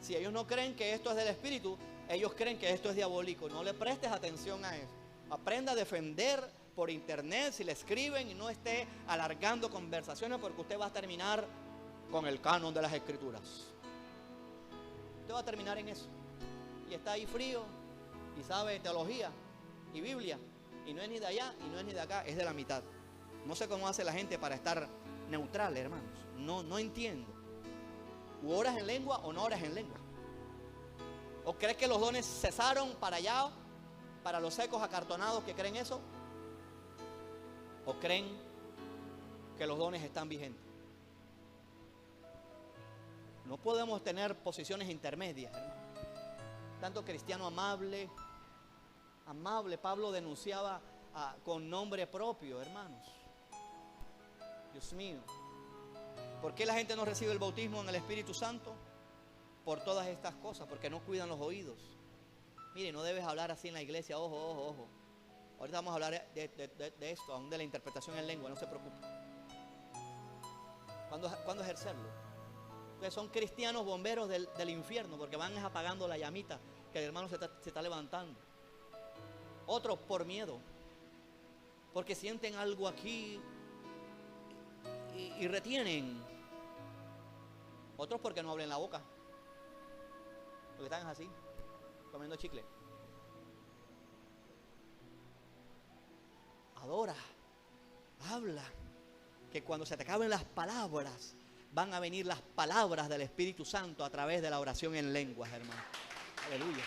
si ellos no creen que esto es del Espíritu, ellos creen que esto es diabólico. No le prestes atención a eso. Aprenda a defender por internet si le escriben y no esté alargando conversaciones, porque usted va a terminar con el canon de las Escrituras. Usted va a terminar en eso. Y está ahí frío y sabe teología y Biblia y no es ni de allá y no es ni de acá, es de la mitad. No sé cómo hace la gente para estar neutral, hermanos. No entiendo. ¿O oras en lengua o no oras en lengua? ¿O crees que los dones cesaron para allá, para los secos acartonados que creen eso? ¿O creen que los dones están vigentes. No podemos tener posiciones intermedias, hermano. Tanto cristiano amable, Pablo denunciaba con nombre propio, hermanos. Dios mío. ¿Por qué la gente no recibe el bautismo en el Espíritu Santo? Por todas estas cosas, porque no cuidan los oídos. Mire, no debes hablar así en la iglesia, ojo, ojo, ojo. Ahorita vamos a hablar de esto, aún de la interpretación en lengua, no se preocupe. ¿Cuándo ejercerlo? Ustedes son cristianos bomberos del infierno, porque van apagando la llamita que el hermano se está levantando. Otros por miedo, porque sienten algo aquí y retienen. Otros porque no abren la boca, porque están así, comiendo chicle. Adora, habla, que cuando se te acaben las palabras, van a venir las palabras del Espíritu Santo a través de la oración en lenguas, hermano. Aleluya.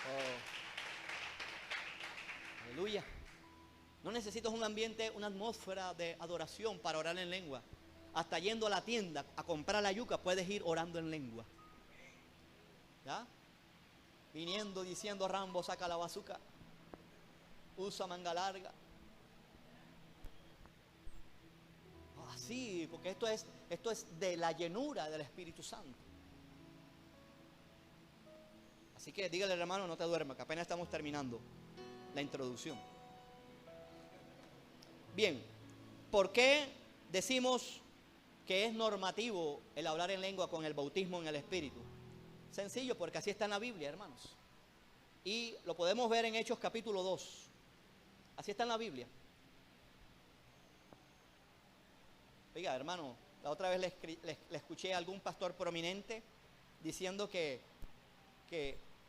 Oh. Aleluya. No necesitas un ambiente, una atmósfera de adoración para orar en lengua. Hasta yendo a la tienda a comprar la yuca puedes ir orando en lengua. ¿Ya? Viniendo diciendo: Rambo, saca la bazuca, usa manga larga. Así, porque esto es de la llenura del Espíritu Santo. Así que dígale, hermano, no te duermas, que apenas estamos terminando la introducción. Bien, ¿por qué decimos que es normativo el hablar en lengua con el bautismo en el Espíritu? Sencillo, porque así está en la Biblia, hermanos. Y lo podemos ver en Hechos capítulo 2. Así está en la Biblia. Oiga, hermano, la otra vez le escuché a algún pastor prominente diciendo que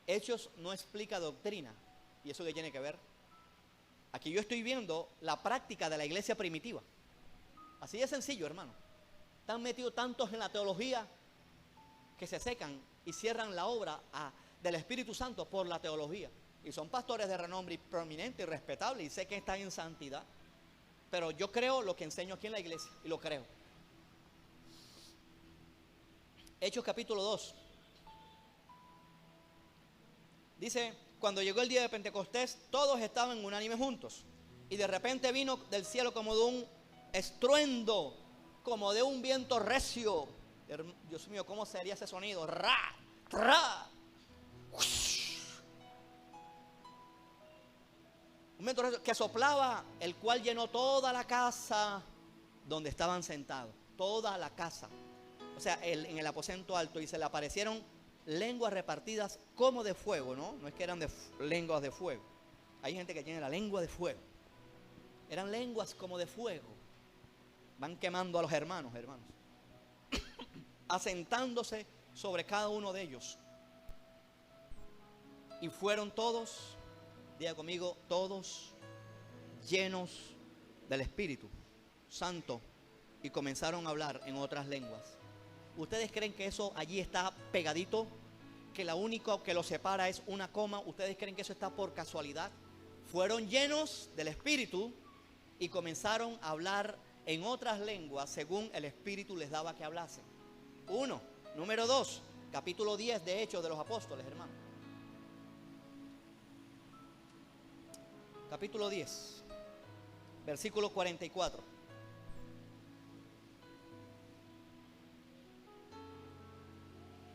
Hechos no explica doctrina. ¿Y eso qué tiene que ver? Aquí yo estoy viendo la práctica de la iglesia primitiva. Así de sencillo, hermano. Están metidos tantos en la teología que se secan y cierran la obra del Espíritu Santo por la teología. Y son pastores de renombre prominente y respetable, y sé que están en santidad. Pero yo creo lo que enseño aquí en la iglesia, y lo creo. Hechos capítulo 2. Dice: cuando llegó el día de Pentecostés, todos estaban unánimes juntos. Y de repente vino del cielo como de un estruendo, como de un viento recio. Dios mío, ¿cómo sería ese sonido? Ra, ra. Un viento recio que soplaba, el cual llenó toda la casa donde estaban sentados. Toda la casa. O sea, en el aposento alto. Y se le aparecieron lenguas repartidas como de fuego, ¿no? No es que eran lenguas de fuego. Hay gente que tiene la lengua de fuego. Eran lenguas como de fuego. Van quemando a los hermanos. Asentándose sobre cada uno de ellos. Y fueron todos, diga conmigo, todos llenos del Espíritu Santo y comenzaron a hablar en otras lenguas. ¿Ustedes creen que eso allí está pegadito? ¿Que la única que lo separa es una coma? ¿Ustedes creen que eso está por casualidad? Fueron llenos del Espíritu y comenzaron a hablar en otras lenguas según el Espíritu les daba que hablasen. 1. Número 2, capítulo 10 de Hechos de los Apóstoles, hermano. Capítulo 10, versículo 44.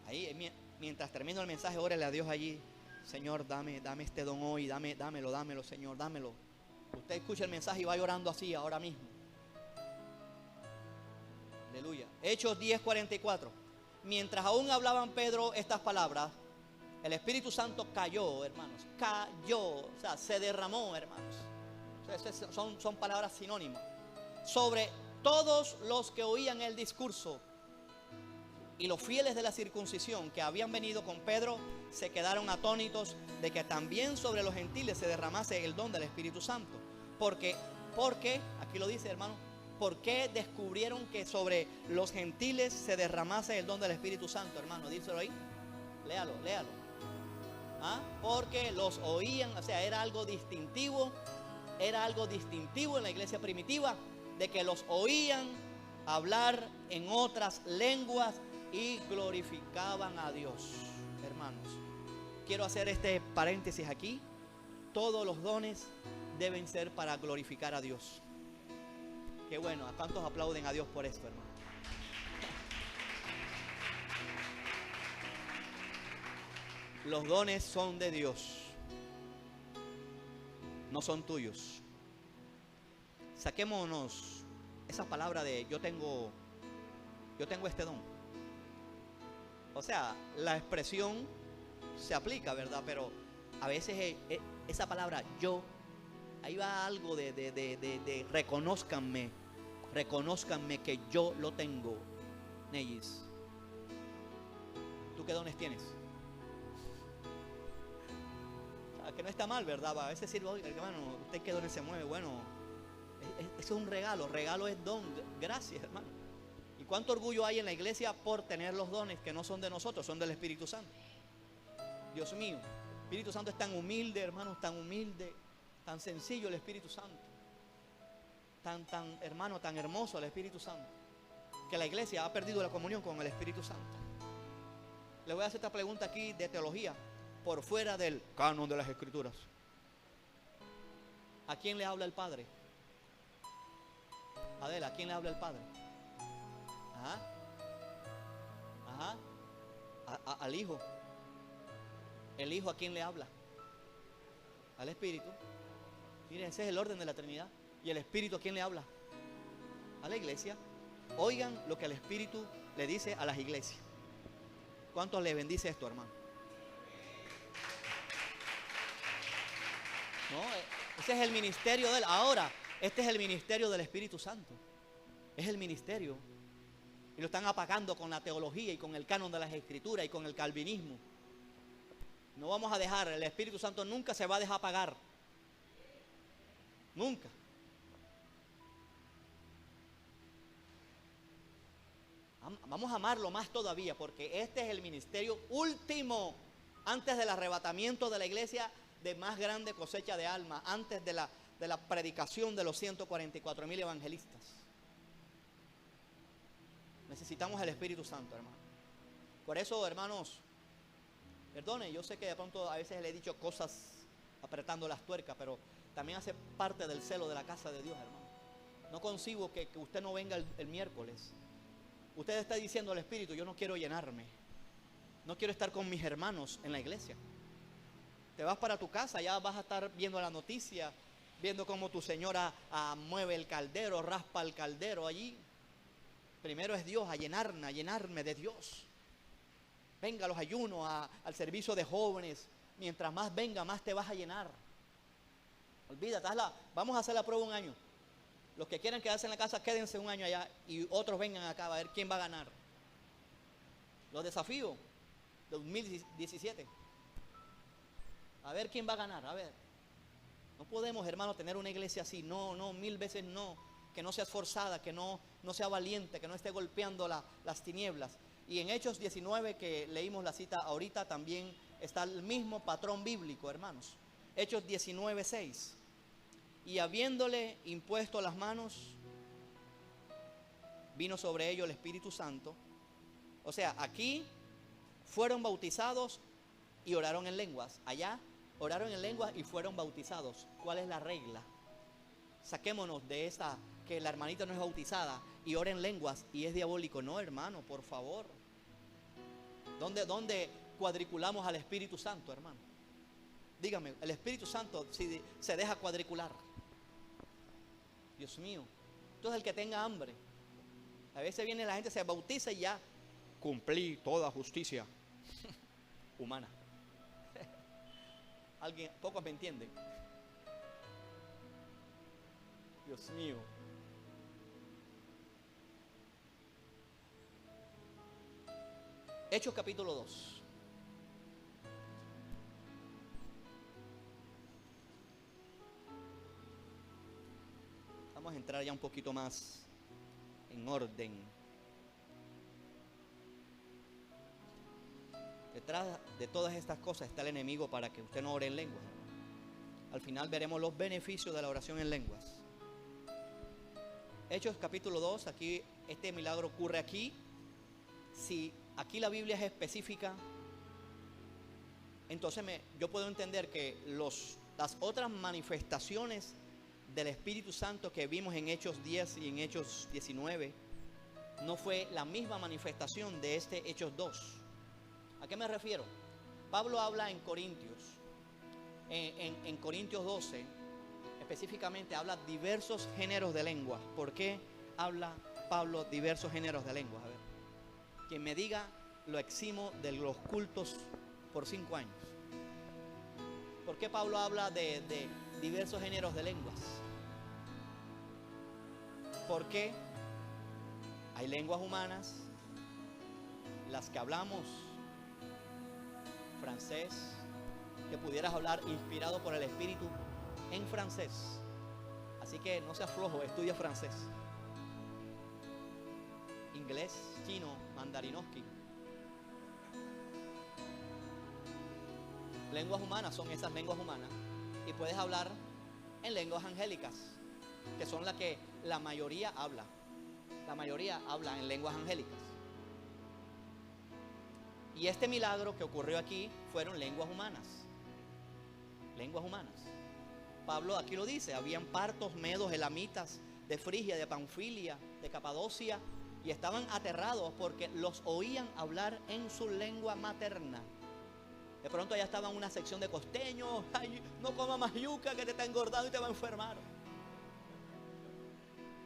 Ahí, mientras termino el mensaje, órale a Dios allí. Señor, dame este don hoy, dámelo, Señor, dámelo. Usted escucha el mensaje y va llorando así ahora mismo. Aleluya. Hechos 10:44. Mientras aún hablaban Pedro estas palabras, el Espíritu Santo cayó, hermanos. Cayó, o sea, se derramó, hermanos. Son palabras sinónimas. Sobre todos los que oían el discurso. Y los fieles de la circuncisión que habían venido con Pedro se quedaron atónitos de que también sobre los gentiles se derramase el don del Espíritu Santo. Porque, aquí lo dice, hermano, ¿por qué descubrieron que sobre los gentiles se derramase el don del Espíritu Santo, hermano? Díselo ahí. Léalo. Porque los oían, o sea, era algo distintivo era algo distintivo en la iglesia primitiva, de que los oían hablar en otras lenguas y glorificaban a Dios. Hermanos, quiero hacer este paréntesis aquí. Todos los dones deben ser para glorificar a Dios. Qué bueno, ¿a cuántos aplauden a Dios por esto, hermano? Los dones son de Dios, no son tuyos. Saquémonos esa palabra de yo tengo este don. O sea, la expresión se aplica, ¿verdad? Pero a veces esa palabra yo, ahí va algo de reconózcanme que yo lo tengo. Neyis, ¿tú qué dones tienes? Que no está mal, ¿verdad? A veces sirve, hermano, ¿usted qué dones se mueve? Bueno, eso es un regalo. Regalo es don. Gracias, hermano. ¿Y cuánto orgullo hay en la iglesia por tener los dones que no son de nosotros, son del Espíritu Santo? Dios mío, el Espíritu Santo es tan humilde, hermanos, tan humilde, tan sencillo el Espíritu Santo, tan hermano, tan hermoso el Espíritu Santo, que la iglesia ha perdido la comunión con el Espíritu Santo. Le voy a hacer esta pregunta aquí de teología, por fuera del canon de las Escrituras. ¿A quién le habla el Padre? Adela, ¿a quién le habla el Padre? Al Hijo. ¿El Hijo a quién le habla? Al Espíritu. Miren, ese es el orden de la Trinidad. ¿Y el Espíritu a quién le habla? A la iglesia. Oigan lo que el Espíritu le dice a las iglesias. ¿Cuántos le bendice esto, hermano? No, ese es el ministerio de él. Ahora, este es el ministerio del Espíritu Santo. Es el ministerio. Y lo están apagando con la teología y con el canon de las Escrituras y con el calvinismo. No vamos a dejar, el Espíritu Santo nunca se va a dejar apagar. Nunca. Vamos a amarlo más todavía, porque este es el ministerio último, antes del arrebatamiento de la iglesia, de más grande cosecha de almas, antes de la predicación de los 144,000 evangelistas. Necesitamos el Espíritu Santo, hermano. Por eso, hermanos, perdone, yo sé que de pronto a veces le he dicho cosas apretando las tuercas, pero también hace parte del celo de la casa de Dios, hermano. No concibo que usted no venga el miércoles. Usted está diciendo al Espíritu, yo no quiero llenarme, no quiero estar con mis hermanos en la iglesia. Te vas para tu casa, ya vas a estar viendo la noticia, viendo cómo tu señora mueve el caldero, raspa el caldero allí. Primero es Dios, a llenarme de Dios. Venga a los ayunos, al servicio de jóvenes. Mientras más venga, más te vas a llenar. Olvídate, vamos a hacer la prueba un año. Los que quieran quedarse en la casa, quédense un año allá y otros vengan acá a ver quién va a ganar. Los desafíos de 2017. A ver quién va a ganar, a ver. No podemos, hermano, tener una iglesia así. No, 1000 veces no. Que no sea esforzada, que no sea valiente, que no esté golpeando las tinieblas. Y en Hechos 19, que leímos la cita ahorita, también está el mismo patrón bíblico, hermanos. Hechos 19:6. Y habiéndole impuesto las manos, vino sobre ellos el Espíritu Santo. O sea, aquí fueron bautizados y oraron en lenguas. Allá oraron en lenguas y fueron bautizados. ¿Cuál es la regla? Saquémonos de esa, que la hermanita no es bautizada y ora en lenguas y es diabólico. No, hermano, por favor. ¿Dónde cuadriculamos al Espíritu Santo, hermano? Dígame, el Espíritu Santo si se deja cuadricular. Dios mío. Entonces el que tenga hambre. A veces viene la gente, se bautiza y ya cumplí toda justicia humana. Alguien, pocos me entienden. Dios mío. Hechos capítulo 2. Vamos a entrar ya un poquito más en orden. Detrás de todas estas cosas está el enemigo para que usted no ore en lenguas. Al final veremos los beneficios de la oración en lenguas. Hechos capítulo 2, aquí este milagro ocurre aquí. Si aquí la Biblia es específica, entonces yo puedo entender que las otras manifestaciones del Espíritu Santo que vimos en Hechos 10 y en Hechos 19 no fue la misma manifestación de este Hechos 2. ¿A qué me refiero? Pablo habla en Corintios, en Corintios 12, específicamente habla diversos géneros de lengua. ¿Por qué habla Pablo diversos géneros de lengua? A ver, quien me diga, lo eximo de los cultos por 5 años. ¿Por qué Pablo habla de diversos géneros de lenguas? Porque hay lenguas humanas, las que hablamos, francés, que pudieras hablar inspirado por el Espíritu en francés. Así que no seas flojo, estudia francés. Inglés, chino, mandarinoski. Lenguas humanas son esas lenguas humanas. Y puedes hablar en lenguas angélicas, que son las que la mayoría habla. La mayoría habla en lenguas angélicas. Y este milagro que ocurrió aquí fueron lenguas humanas. Lenguas humanas. Pablo aquí lo dice, habían partos, medos, elamitas, de Frigia, de Panfilia, de Capadocia, y estaban aterrados porque los oían hablar en su lengua materna. De pronto allá estaba en una sección de costeños. Ay, no coma más yuca que te está engordando y te va a enfermar.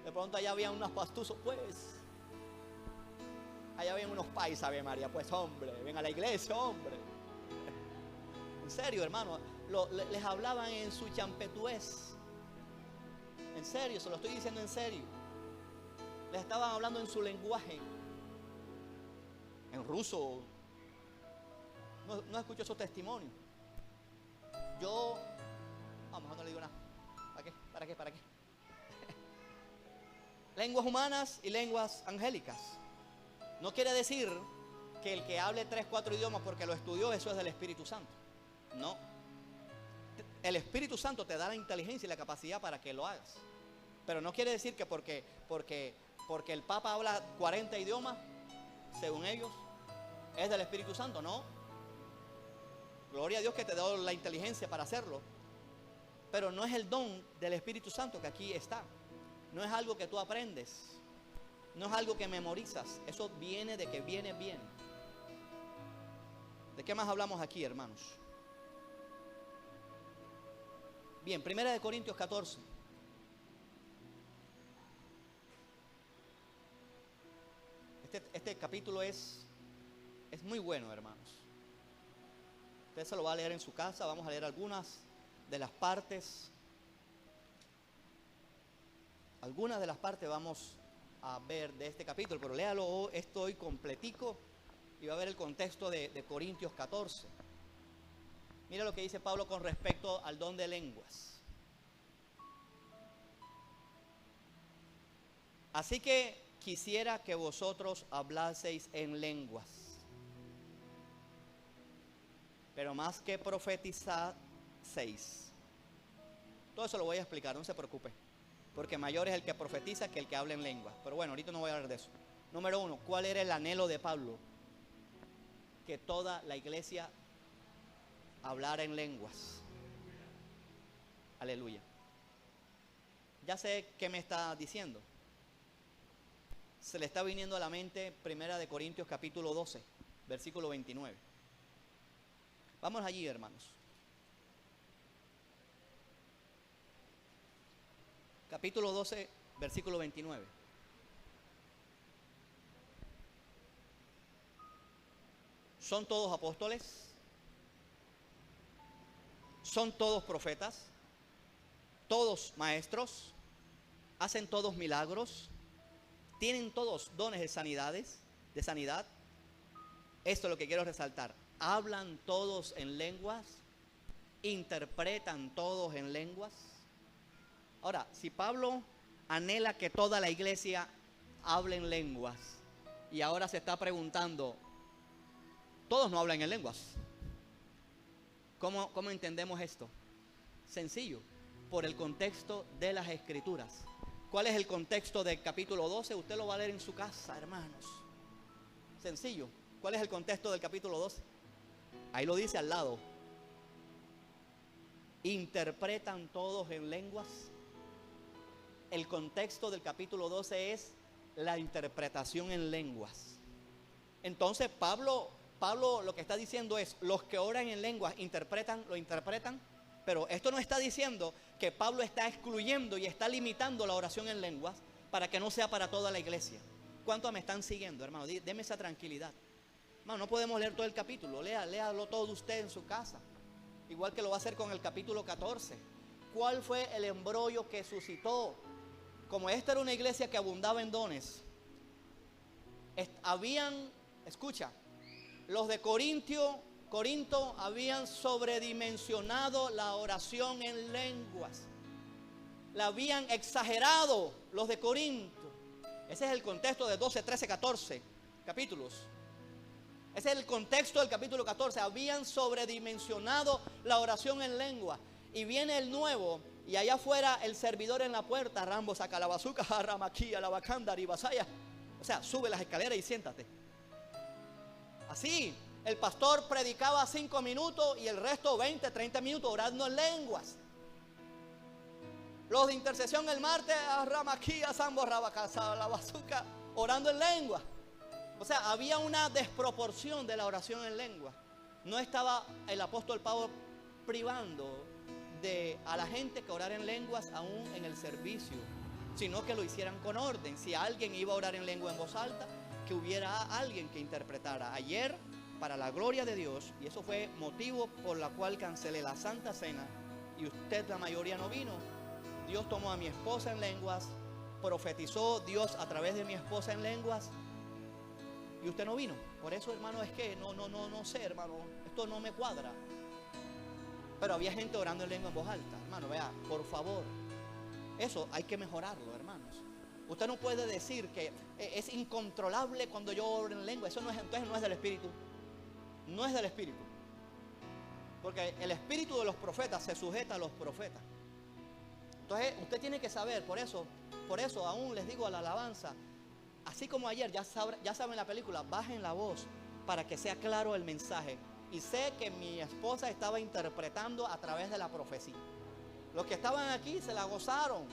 De pronto allá había unos pastuzos, pues. Allá habían unos paisas, Ave María, pues hombre, ven a la iglesia, hombre. En serio, hermano, les hablaban en su champetués. En serio, se lo estoy diciendo en serio. Les estaban hablando en su lenguaje. En ruso. No escucho esos testimonios. Yo, a lo mejor no le digo nada. ¿Para qué? Lenguas humanas y lenguas angélicas. No quiere decir que el que hable 3, 4 idiomas porque lo estudió, eso es del Espíritu Santo. No. El Espíritu Santo te da la inteligencia y la capacidad para que lo hagas. Pero no quiere decir que porque el Papa habla 40 idiomas, según ellos, es del Espíritu Santo. No. Gloria a Dios que te da la inteligencia para hacerlo. Pero no es el don del Espíritu Santo que aquí está. No es algo que tú aprendes. No es algo que memorizas. Eso viene de que viene bien. ¿De qué más hablamos aquí, hermanos? Bien, 1 Corintios 14. Este capítulo es muy bueno, hermanos. Usted se lo va a leer en su casa. Vamos a leer algunas de las partes. Algunas de las partes vamos a ver de este capítulo, pero léalo esto hoy completico y va a ver el contexto de Corintios 14. Mira lo que dice Pablo con respecto al don de lenguas. Así que quisiera que vosotros hablaseis en lenguas, pero más que profetizaseis. Todo eso lo voy a explicar, no se preocupe. Porque mayor es el que profetiza que el que habla en lengua. Pero bueno, ahorita no voy a hablar de eso. Número 1, ¿cuál era el anhelo de Pablo? Que toda la iglesia hablara en lenguas. Aleluya. Ya sé qué me está diciendo. Se le está viniendo a la mente 1 Corintios capítulo 12, versículo 29. Vamos allí, hermanos. Capítulo 12, versículo 29. ¿Son todos apóstoles? ¿Son todos profetas? ¿Todos maestros? ¿Hacen todos milagros? ¿Tienen todos dones de sanidad? Esto es lo que quiero resaltar. ¿Hablan todos en lenguas? ¿Interpretan todos en lenguas? Ahora, si Pablo anhela que toda la iglesia hable en lenguas y ahora se está preguntando, todos no hablan en lenguas. ¿Cómo entendemos esto? Sencillo, por el contexto de las Escrituras. ¿Cuál es el contexto del capítulo 12? Usted lo va a leer en su casa, hermanos. Sencillo. ¿Cuál es el contexto del capítulo 12? Ahí lo dice al lado. ¿Interpretan todos en lenguas? El contexto del capítulo 12 es la interpretación en lenguas. Entonces Pablo lo que está diciendo es, los que oran en lenguas lo interpretan, pero esto no está diciendo que Pablo está excluyendo y está limitando la oración en lenguas para que no sea para toda la iglesia. ¿Cuántos me están siguiendo, hermano? Deme esa tranquilidad. Hermano, no podemos leer todo el capítulo, léalo todo usted en su casa, igual que lo va a hacer con el capítulo 14. ¿Cuál fue el embrollo que suscitó? Como esta era una iglesia que abundaba en dones, escucha, los de Corinto habían sobredimensionado la oración en lenguas, la habían exagerado los de Corinto. Ese es el contexto de 12, 13, 14 capítulos. Ese es el contexto del capítulo 14. Habían sobredimensionado la oración en lengua. Y viene el nuevo, y allá afuera el servidor en la puerta, Rambo saca la bazuca, Ramaquí, la bacanda, ribasaya. O sea, sube las escaleras y siéntate. Así, el pastor predicaba 5 minutos y el resto 20, 30 minutos orando en lenguas. Los de intercesión el martes, Ramaquí, Sambo, Rabacasa, la bazuca, orando en lenguas. O sea, había una desproporción de la oración en lengua. No estaba el apóstol Pablo privando a la gente que orara en lenguas aún en el servicio, sino que lo hicieran con orden. Si alguien iba a orar en lengua en voz alta, que hubiera alguien que interpretara. Ayer, para la gloria de Dios, y eso fue motivo por la cual cancelé la Santa Cena, y usted la mayoría no vino, Dios tomó a mi esposa en lenguas, profetizó Dios a través de mi esposa en lenguas, y usted no vino. Por eso, hermano, es que no sé, hermano, esto no me cuadra. Pero había gente orando en lengua en voz alta. Hermano, vea, por favor, eso hay que mejorarlo, hermanos. Usted no puede decir que es incontrolable cuando yo oro en lengua. Eso entonces no es del Espíritu. No es del Espíritu. Porque el espíritu de los profetas se sujeta a los profetas. Entonces usted tiene que saber, por eso aún les digo a la alabanza, así como ayer, ya saben la película, bajen la voz para que sea claro el mensaje. Y sé que mi esposa estaba interpretando a través de la profecía. Los que estaban aquí se la gozaron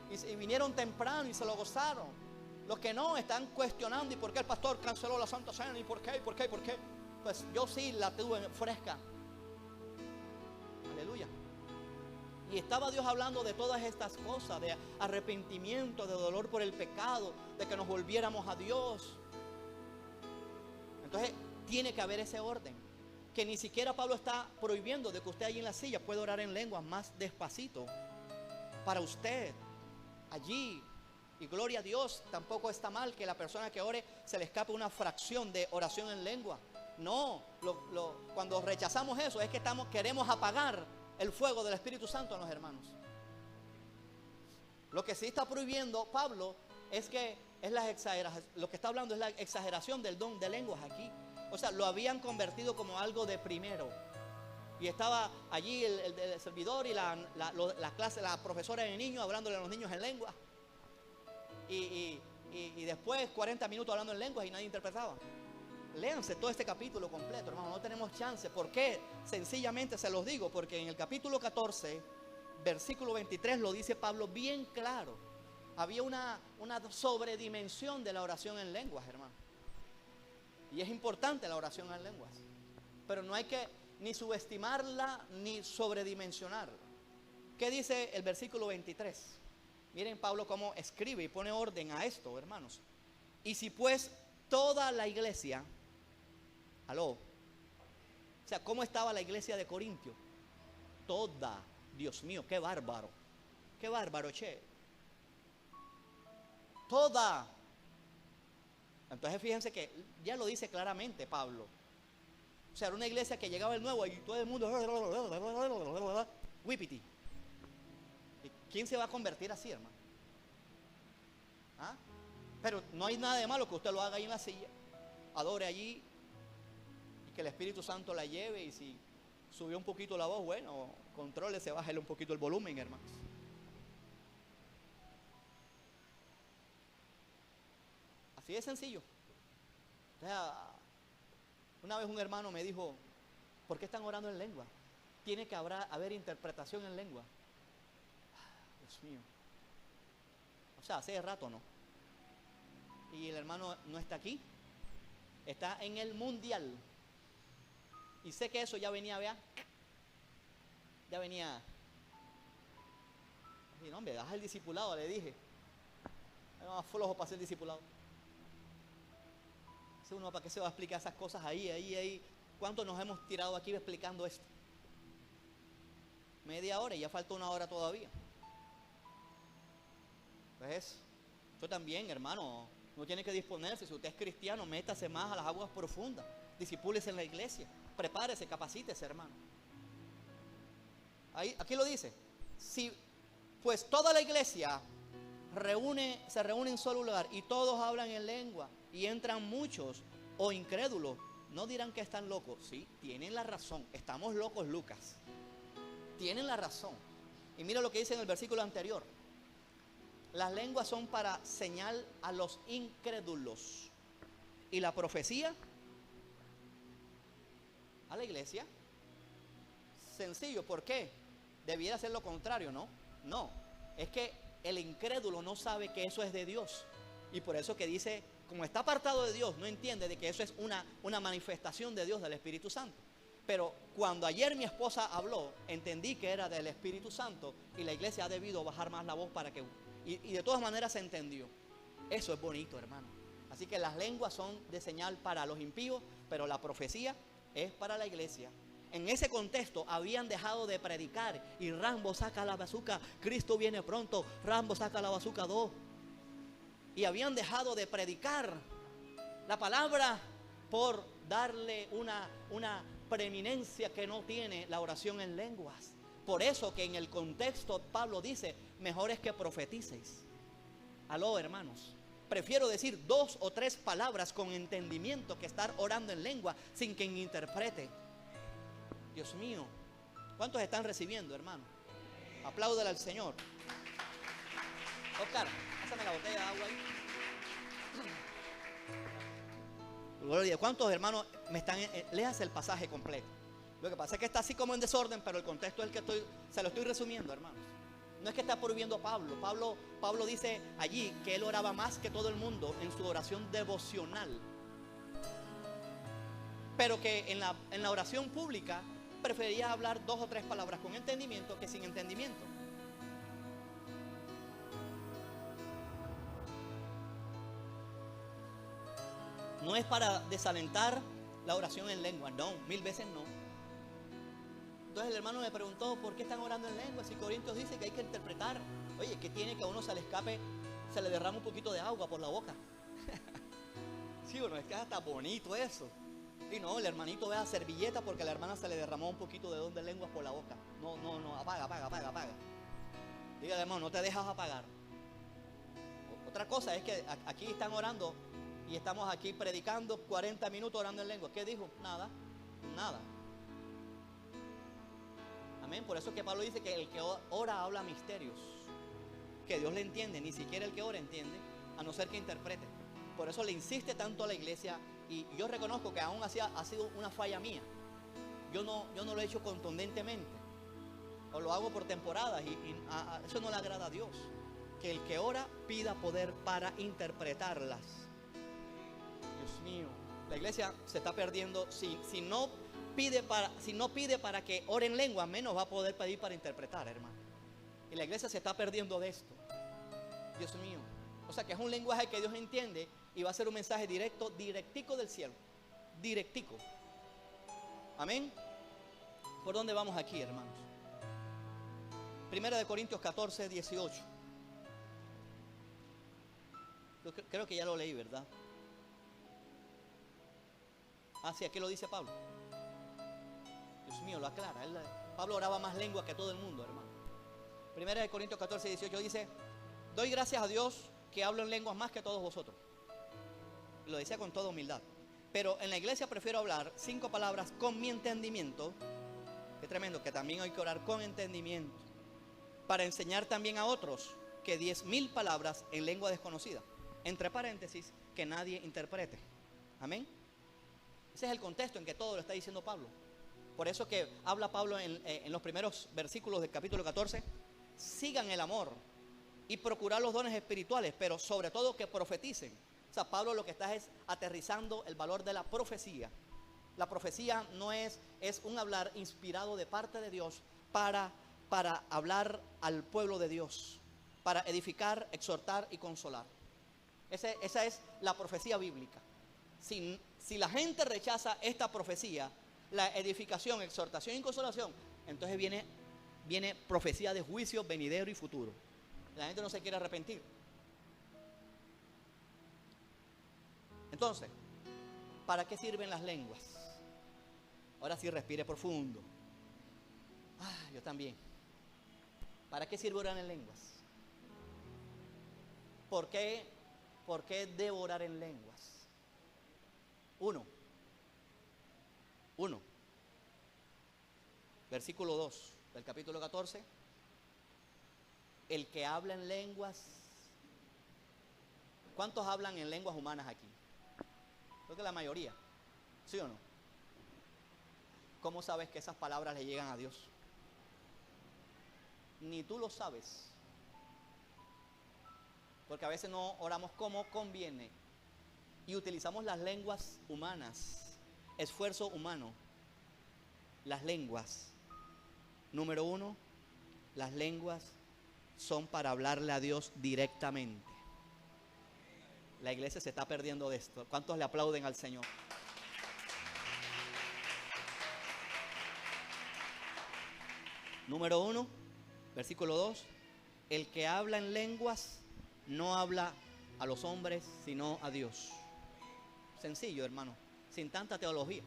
y vinieron temprano y se lo gozaron. Los que no están cuestionando, ¿y por qué el pastor canceló la Santa Cena? ¿Y por qué? Pues yo sí la tuve fresca. Aleluya. Y estaba Dios hablando de todas estas cosas, de arrepentimiento, de dolor por el pecado, de que nos volviéramos a Dios. Entonces tiene que haber ese orden, que ni siquiera Pablo está prohibiendo de que usted allí en la silla pueda orar en lenguas más despacito. Para usted, allí, y gloria a Dios, tampoco está mal que la persona que ore se le escape una fracción de oración en lengua. No, cuando rechazamos eso es que queremos apagar el fuego del Espíritu Santo en los hermanos. Lo que sí está prohibiendo Pablo es que lo que está hablando es la exageración del don de lenguas aquí. O sea, lo habían convertido como algo de primero. Y estaba allí el servidor y la clase, la profesora de niños hablándole a los niños en lengua. Y después 40 minutos hablando en lenguas y nadie interpretaba. Léanse todo este capítulo completo, hermano, no tenemos chance. ¿Por qué? Sencillamente se los digo, porque en el capítulo 14, versículo 23 lo dice Pablo bien claro. Había una sobredimensión de la oración en lenguas, hermano. Y es importante la oración en lenguas, pero no hay que ni subestimarla ni sobredimensionarla. ¿Qué dice el versículo 23? Miren Pablo cómo escribe y pone orden a esto, hermanos. Y si pues toda la iglesia, o sea, ¿cómo estaba la iglesia de Corintio? Toda, Dios mío, qué bárbaro, che. Toda. Entonces fíjense que ya lo dice claramente Pablo. O sea, era una iglesia que llegaba el nuevo y todo el mundo whippity. ¿Y quién se va a convertir así, hermano? ¿Ah? Pero no hay nada de malo que usted lo haga ahí en la silla, adore allí y que el Espíritu Santo la lleve. Y si Subió un poquito la voz, bueno, contrólese, bájale un poquito el volumen, hermanos. Así de sencillo. O sea, una vez un hermano me dijo, ¿por qué están orando en lengua? Tiene que haber interpretación en lengua. Dios mío. O sea, hace rato no. Y el hermano no está aquí. Está en el mundial. Y sé que eso ya venía, vea. Ya venía. Y no, hombre, baja el discipulado, le dije. No, flojo para ser discipulado. Dice uno, ¿para qué se va a explicar esas cosas ahí? ¿Cuánto nos hemos tirado aquí explicando esto? Media hora y ya falta una hora todavía. Pues yo también, hermano, no tiene que disponerse. Si usted es cristiano, métase más a las aguas profundas. Disipúlese en la iglesia. Prepárese, capacítese, hermano. Aquí lo dice. Si pues toda la iglesia se reúne en solo lugar y todos hablan en lengua y entran muchos o incrédulos, no dirán que están locos. Sí, tienen la razón. Estamos locos, Lucas. Tienen la razón. Y mira lo que dice en el versículo anterior. Las lenguas son para señal a los incrédulos. Y la profecía a la iglesia. Sencillo, ¿por qué? Debiera ser lo contrario, ¿no? No, es que el incrédulo no sabe que eso es de Dios. Y por eso que dice, como está apartado de Dios, no entiende de que eso es una manifestación de Dios, del Espíritu Santo. Pero cuando ayer mi esposa habló, entendí que era del Espíritu Santo y la iglesia ha debido bajar más la voz para que... Y de todas maneras se entendió. Eso es bonito, hermano. Así que las lenguas son de señal para los impíos, pero la profecía es para la iglesia. En ese contexto habían dejado de predicar y Rambo saca la bazooka, Cristo viene pronto, Rambo saca la bazooka 2. Y habían dejado de predicar la palabra por darle una preeminencia que no tiene la oración en lenguas. Por eso que en el contexto Pablo dice, mejor es que profeticéis. Aló, hermanos. Prefiero decir 2 o 3 palabras con entendimiento que estar orando en lengua sin quien interprete. Dios mío, ¿cuántos están recibiendo, hermano? Apláudale al Señor. Oscar, pásame la botella de agua ahí. Gloria, ¿cuántos hermanos me están? Léase el pasaje completo. Lo que pasa es que está así como en desorden, pero el contexto es el que se lo estoy resumiendo, hermanos. No es que está prohibiendo Pablo. Pablo dice allí que él oraba más que todo el mundo en su oración devocional. Pero que en la oración pública prefería hablar 2 o 3 palabras con entendimiento que sin entendimiento. No es para desalentar la oración en lengua, no, 1000 veces no. Entonces el hermano me preguntó, ¿por qué están orando en lengua? Si Corintios dice que hay que interpretar. Oye, ¿qué tiene que a uno se le escape, se le derrama un poquito de agua por la boca? Sí, bueno, es que está bonito eso. Y no, el hermanito vea servilleta porque a la hermana se le derramó un poquito de don de lenguas por la boca. No, apaga. Dígale, hermano, no te dejas apagar. Otra cosa es que aquí están orando y estamos aquí predicando 40 minutos orando en lengua. ¿Qué dijo? Nada. Amén. Por eso es que Pablo dice que el que ora habla misterios. Que Dios le entiende, ni siquiera el que ora entiende, a no ser que interprete. Por eso le insiste tanto a la iglesia. Y yo reconozco que aún así ha sido una falla mía. Yo no lo he hecho contundentemente. O lo hago por temporadas y eso no le agrada a Dios. Que el que ora pida poder para interpretarlas. Dios mío, la iglesia se está perdiendo. Si no pide para que ore en lengua, menos va a poder pedir para interpretar, hermano. Y la iglesia se está perdiendo de esto. Dios mío. O sea que es un lenguaje que Dios entiende y va a ser un mensaje directico del cielo. Directico. Amén. ¿Por dónde vamos aquí, hermanos? Primera de Corintios 14, 18. Yo creo que ya lo leí, ¿verdad? Sí, aquí lo dice Pablo. Dios mío, lo aclara. Pablo oraba más lengua que todo el mundo, hermano. Primera de Corintios 14, 18 dice: doy gracias a Dios que hablo en lenguas más que todos vosotros. Lo decía con toda humildad. Pero en la iglesia prefiero hablar 5 palabras con mi entendimiento Qué tremendo, que también hay que orar con entendimiento. Para enseñar también a otros que 10.000 palabras en lengua desconocida. Entre paréntesis, que nadie interprete. Amén. Ese es el contexto en que todo lo está diciendo Pablo. Por eso que habla Pablo en los primeros versículos del capítulo 14. Sigan el amor y procurar los dones espirituales, pero sobre todo que profeticen. O sea, Pablo lo que está es aterrizando el valor de la profecía. La profecía no es un hablar inspirado de parte de Dios para hablar al pueblo de Dios, para edificar, exhortar y consolar. Esa es la profecía bíblica. Si la gente rechaza esta profecía, la edificación, exhortación y consolación, entonces viene profecía de juicio venidero y futuro. La gente no se quiere arrepentir. Entonces, ¿para qué sirven las lenguas? Ahora sí, respire profundo. Yo también. ¿Para qué sirve orar en lenguas? ¿Por qué debo orar en lenguas? Uno. Versículo 2 del capítulo 14. El que habla en lenguas. ¿Cuántos hablan en lenguas humanas aquí? Creo que la mayoría. ¿Sí o no? ¿Cómo sabes que esas palabras le llegan a Dios? Ni tú lo sabes. Porque a veces no oramos como conviene y utilizamos las lenguas humanas, esfuerzo humano. Las lenguas, número 1, las lenguas son para hablarle a Dios directamente. La iglesia se está perdiendo de esto. ¿Cuántos le aplauden al Señor? Número 1, versículo 2. El que habla en lenguas no habla a los hombres, sino a Dios. Sencillo, hermano, sin tanta teología.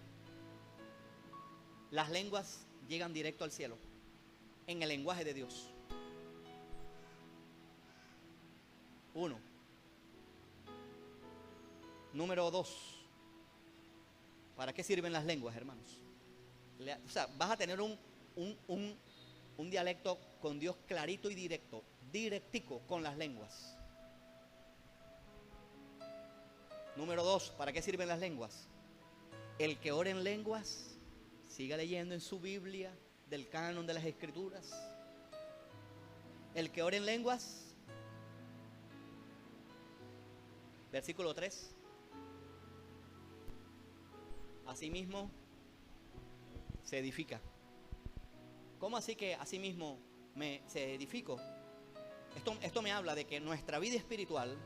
Las lenguas llegan directo al cielo, en el lenguaje de Dios. 1. Número 2. ¿Para qué sirven las lenguas, hermanos? O sea, vas a tener un dialecto con Dios clarito y directo, directico con las lenguas. Número 2, ¿para qué sirven las lenguas? El que ora en lenguas, siga leyendo en su Biblia del canon de las Escrituras. El que ora en lenguas, versículo 3. Asimismo se edifica. ¿Cómo así que asimismo se edifico? Esto me habla de que nuestra vida espiritual,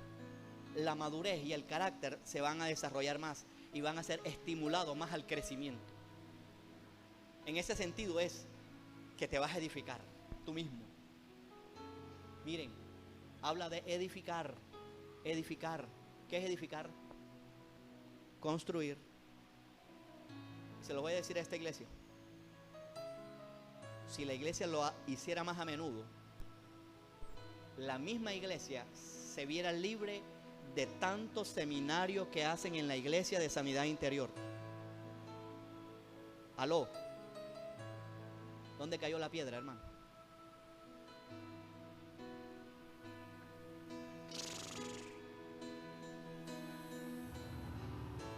la madurez y el carácter se van a desarrollar más y van a ser estimulados más al crecimiento. En ese sentido es que te vas a edificar tú mismo. Miren, habla de edificar. Edificar. ¿Qué es edificar? Construir. Se lo voy a decir a esta iglesia. Si la iglesia lo hiciera más a menudo, la misma iglesia se viera libre de tantos seminarios que hacen en la iglesia de sanidad interior. Aló. ¿Dónde cayó la piedra, hermano?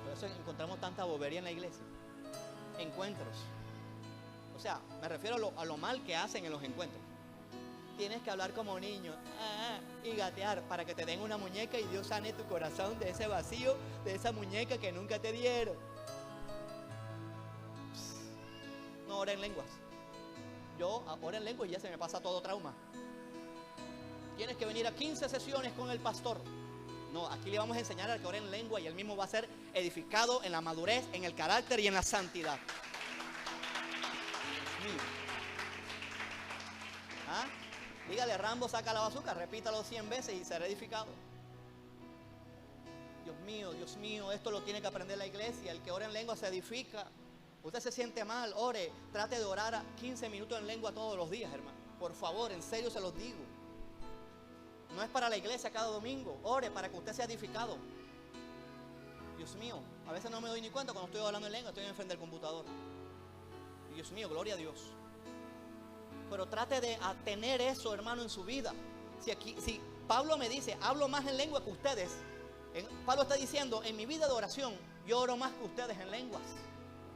Por eso encontramos tanta bobería en la iglesia. Encuentros. O sea, me refiero a lo mal que hacen en los encuentros. Tienes que hablar como niño y gatear para que te den una muñeca y Dios sane tu corazón de ese vacío, de esa muñeca que nunca te dieron. No ora en lenguas. Yo oro en lenguas y ya se me pasa todo trauma. Tienes que venir a 15 sesiones con el pastor. No, aquí le vamos a enseñar al que ore en lengua y él mismo va a ser edificado en la madurez, en el carácter y en la santidad. ¿Ah? Dígale, Rambo saca la bazooka, repítalo 100 veces y será edificado. Dios mío, esto lo tiene que aprender la iglesia. El que ora en lengua se edifica. Usted se siente mal, ore, trate de orar a 15 minutos en lengua todos los días, hermano. Por favor, en serio se los digo. No es para la iglesia cada domingo, ore para que usted sea edificado. Dios mío, a veces no me doy ni cuenta cuando estoy hablando en lengua, estoy enfrente del computador. Dios mío, gloria a Dios. Pero trate de tener eso, hermano, en su vida. Si Pablo me dice, hablo más en lengua que ustedes, Pablo está diciendo, en mi vida de oración, yo oro más que ustedes en lenguas.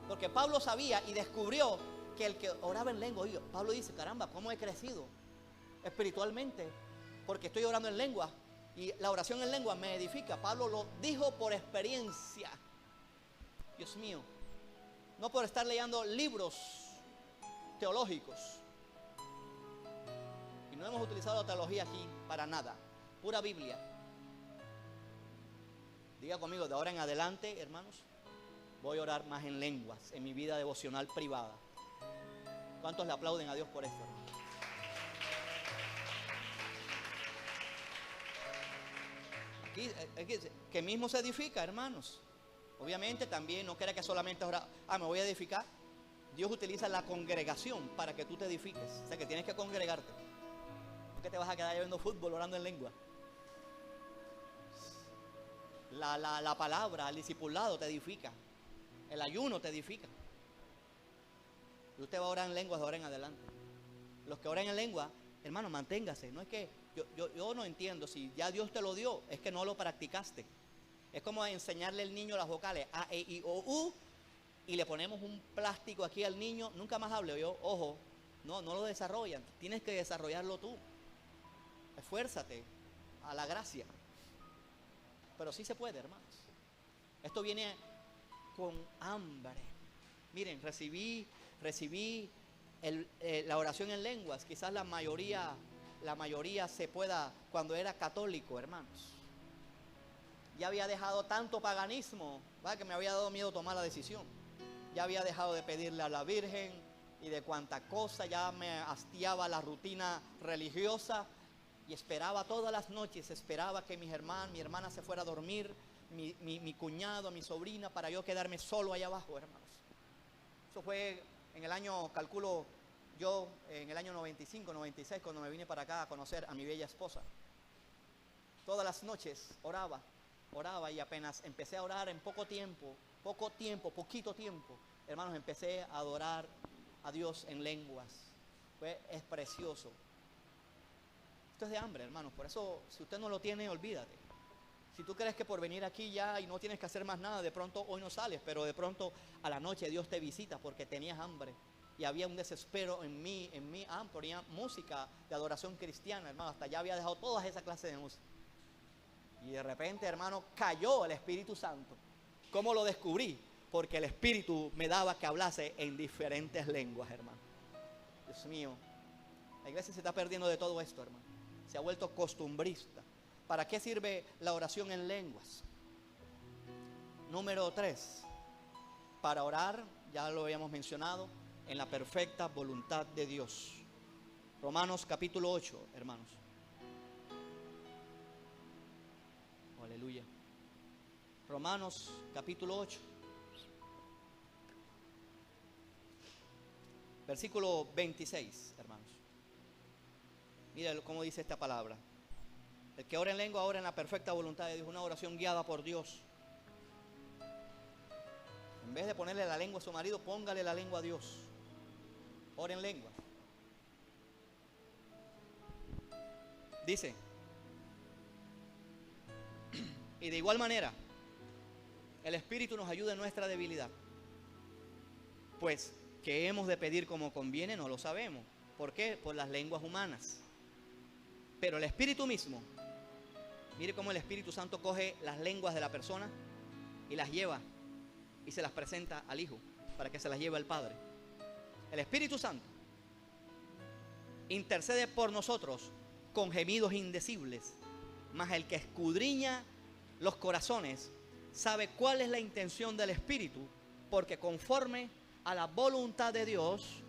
Porque Pablo sabía y descubrió que el que oraba en lengua, oye, Pablo dice, caramba, ¿cómo he crecido espiritualmente? Porque estoy orando en lengua. Y la oración en lengua me edifica. Pablo lo dijo por experiencia. Dios mío. No por estar leyendo libros teológicos. Y no hemos utilizado la teología aquí para nada. Pura Biblia. Diga conmigo, de ahora en adelante, hermanos, voy a orar más en lenguas en mi vida devocional privada. ¿Cuántos le aplauden a Dios por esto, hermano? Aquí, que mismo se edifica, hermanos. Obviamente también no crea que solamente ahora, me voy a edificar. Dios utiliza la congregación para que tú te edifiques. O sea que tienes que congregarte. ¿Por qué te vas a quedar viendo fútbol orando en lengua? La palabra, el discipulado te edifica. El ayuno te edifica. Y usted va a orar en lenguas de ahora en adelante. Los que oran en lengua, hermano, manténgase. No es que yo no entiendo, si ya Dios te lo dio, es que no lo practicaste. Es como enseñarle al niño las vocales A, E, I, O, U, y le ponemos un plástico aquí al niño, nunca más hable. Ojo, no lo desarrollan, tienes que desarrollarlo tú. Esfuérzate a la gracia. Pero sí se puede, hermanos. Esto viene con hambre. Miren, recibí la oración en lenguas. Quizás la mayoría se pueda cuando era católico, hermanos. Ya había dejado tanto paganismo, ¿verdad? Que me había dado miedo tomar la decisión. Ya había dejado de pedirle a la Virgen y de cuanta cosa. Ya me hastiaba la rutina religiosa. Y esperaba todas las noches, esperaba que mi hermana se fuera a dormir, mi cuñado, mi sobrina, para yo quedarme solo allá abajo, hermanos. Eso fue en el año, calculo yo, en el año 95, 96, cuando me vine para acá a conocer a mi bella esposa. Todas las noches oraba y apenas empecé a orar en poquito tiempo, hermanos, empecé a adorar a Dios en lenguas. Es precioso. Esto es de hambre, hermanos. Por eso, si usted no lo tiene, olvídate. Si tú crees que por venir aquí ya y no tienes que hacer más nada, de pronto hoy no sales, pero de pronto a la noche Dios te visita porque tenías hambre. Y había un desespero en mí, ponía música de adoración cristiana, hermano. Hasta ya había dejado todas esa clase de música. Y de repente, hermano, cayó el Espíritu Santo. ¿Cómo lo descubrí? Porque el Espíritu me daba que hablase en diferentes lenguas, hermano. Dios mío, la iglesia se está perdiendo de todo esto, hermano. Se ha vuelto costumbrista. ¿Para qué sirve la oración en lenguas? Número 3. Para orar, ya lo habíamos mencionado, en la perfecta voluntad de Dios. Romanos capítulo 8, hermanos. Aleluya. Romanos capítulo 8. Versículo 26, hermanos. Mira cómo dice esta palabra. El que ora en lengua, ora en la perfecta voluntad de Dios. Una oración guiada por Dios. En vez de ponerle la lengua a su marido, póngale la lengua a Dios. Ora en lengua. Dice, y de igual manera, el Espíritu nos ayuda en nuestra debilidad. Pues, ¿qué hemos de pedir como conviene? No lo sabemos. ¿Por qué? Por las lenguas humanas. Pero el Espíritu mismo, mire cómo el Espíritu Santo coge las lenguas de la persona y las lleva y se las presenta al Hijo para que se las lleve al Padre. El Espíritu Santo intercede por nosotros con gemidos indecibles, mas el que escudriña los corazones sabe cuál es la intención del Espíritu, porque conforme a la voluntad de Dios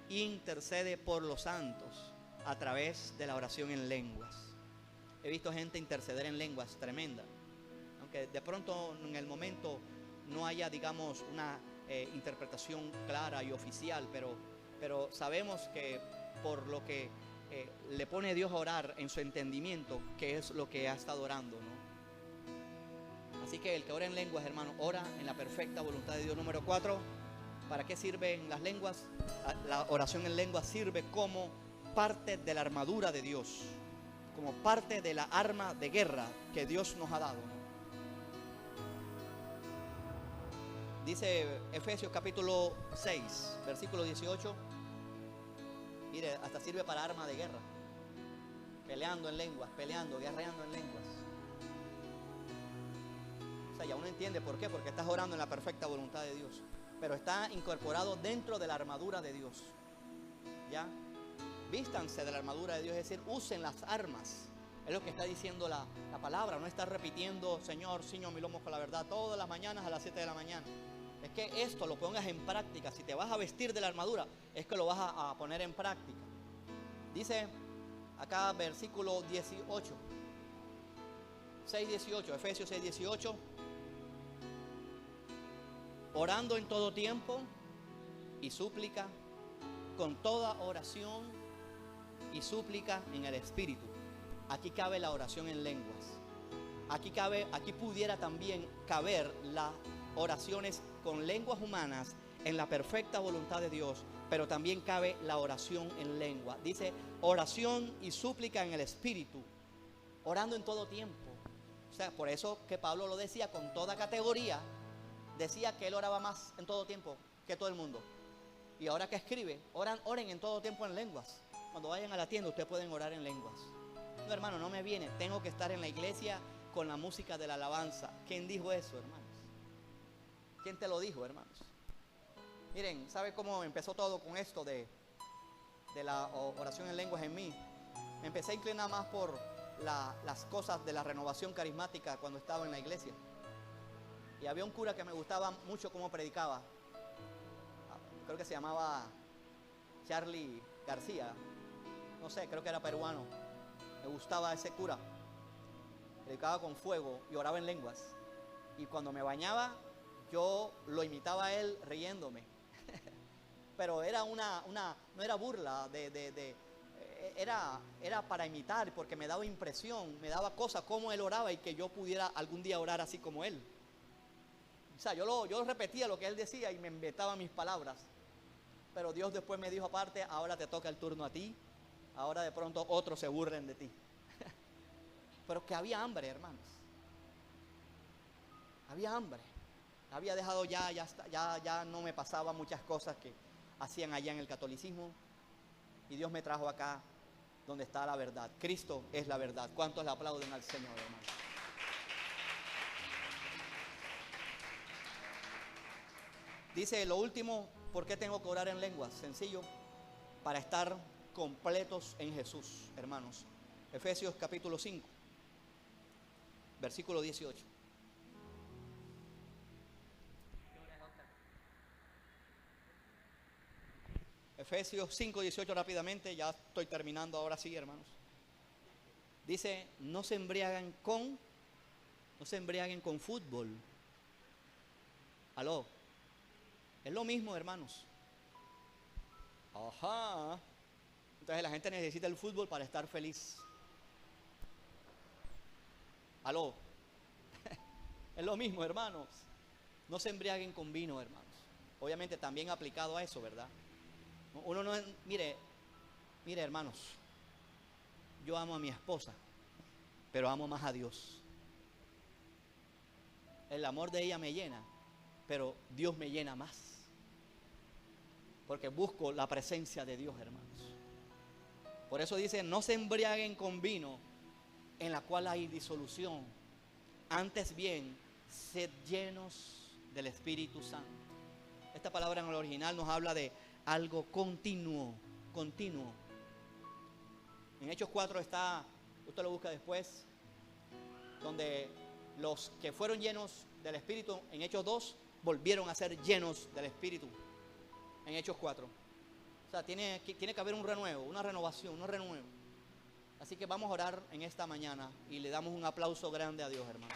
intercede por los santos a través de la oración en lenguas. He visto gente interceder en lenguas tremenda, aunque de pronto en el momento no haya, digamos, una interpretación clara y oficial, pero sabemos que por lo que le pone Dios a orar en su entendimiento, que es lo que ha estado orando, ¿no? Así que el que ora en lenguas, hermano, ora en la perfecta voluntad de Dios. Número 4, ¿Para qué sirven las lenguas? La oración en lengua sirve como parte de la armadura de Dios, como parte de la arma de guerra que Dios nos ha dado. Dice Efesios capítulo 6, versículo 18. Mire, hasta sirve para arma de guerra. Peleando en lenguas, peleando, guerreando en lenguas. O sea, ya uno entiende por qué, porque estás orando en la perfecta voluntad de Dios. Pero está incorporado dentro de la armadura de Dios. ¿Ya? Vístanse de la armadura de Dios, es decir, usen las armas. Es lo que está diciendo la palabra. No está repitiendo, Señor, ciño mi lomo con la verdad, todas las mañanas a las 7 de la mañana. Es que esto lo pongas en práctica. Si te vas a vestir de la armadura, es que lo vas a poner en práctica. Dice acá versículo 18. 6:18, Efesios 6:18. Orando en todo tiempo y súplica, con toda oración y súplica en el Espíritu. Aquí cabe la oración en lenguas. Aquí pudiera también caber las oraciones con lenguas humanas en la perfecta voluntad de Dios, pero también cabe la oración en lengua. Dice oración y súplica en el Espíritu, orando en todo tiempo. O sea, por eso que Pablo lo decía con toda categoría. Decía que él oraba más en todo tiempo que todo el mundo. Y ahora que escribe, oren en todo tiempo en lenguas. Cuando vayan a la tienda, ustedes pueden orar en lenguas. No, hermano, no me viene. Tengo que estar en la iglesia con la música de la alabanza. ¿Quién dijo eso, hermanos? ¿Quién te lo dijo, hermanos? Miren, ¿sabe cómo empezó todo con esto de la oración en lenguas en mí? Me empecé a inclinar más por las cosas de la renovación carismática cuando estaba en la iglesia. Y había un cura que me gustaba mucho cómo predicaba. Creo que se llamaba Charlie García. No sé, creo que era peruano. Me gustaba ese cura. Predicaba con fuego y oraba en lenguas. Y cuando me bañaba, yo lo imitaba a él riéndome. Pero era no era burla, era para imitar, porque me daba impresión, me daba cosas como él oraba y que yo pudiera algún día orar así como él. O sea, yo repetía lo que él decía y me inventaba mis palabras. Pero Dios después me dijo aparte, ahora te toca el turno a ti. Ahora de pronto otros se burlen de ti. Pero que había hambre, hermanos. Había hambre. Había dejado ya no me pasaba muchas cosas que hacían allá en el catolicismo. Y Dios me trajo acá donde está la verdad. Cristo es la verdad. ¿Cuántos le aplauden al Señor, hermanos? Dice lo último, ¿por qué tengo que orar en lenguas? Sencillo, para estar completos en Jesús, hermanos. Efesios capítulo 5, versículo 18. Efesios 5, 18 rápidamente, ya estoy terminando ahora sí, hermanos. Dice, no se embriaguen con fútbol. Aló. Es lo mismo, hermanos. Ajá. Entonces la gente necesita el fútbol para estar feliz. Aló. Es lo mismo, hermanos. No se embriaguen con vino, hermanos. Obviamente también aplicado a eso, ¿verdad? Uno no, mire, hermanos. Yo amo a mi esposa, pero amo más a Dios. El amor de ella me llena, pero Dios me llena más. Porque busco la presencia de Dios, hermanos. Por eso dice, no se embriaguen con vino, en la cual hay disolución. Antes bien, sed llenos del Espíritu Santo. Esta palabra en el original nos habla de algo continuo. En Hechos 4 está, usted lo busca después, donde los que fueron llenos del Espíritu, en Hechos 2, volvieron a ser llenos del Espíritu. En Hechos 4. O sea, tiene que haber un renuevo, una renovación, un renuevo. Así que vamos a orar en esta mañana y le damos un aplauso grande a Dios, hermano.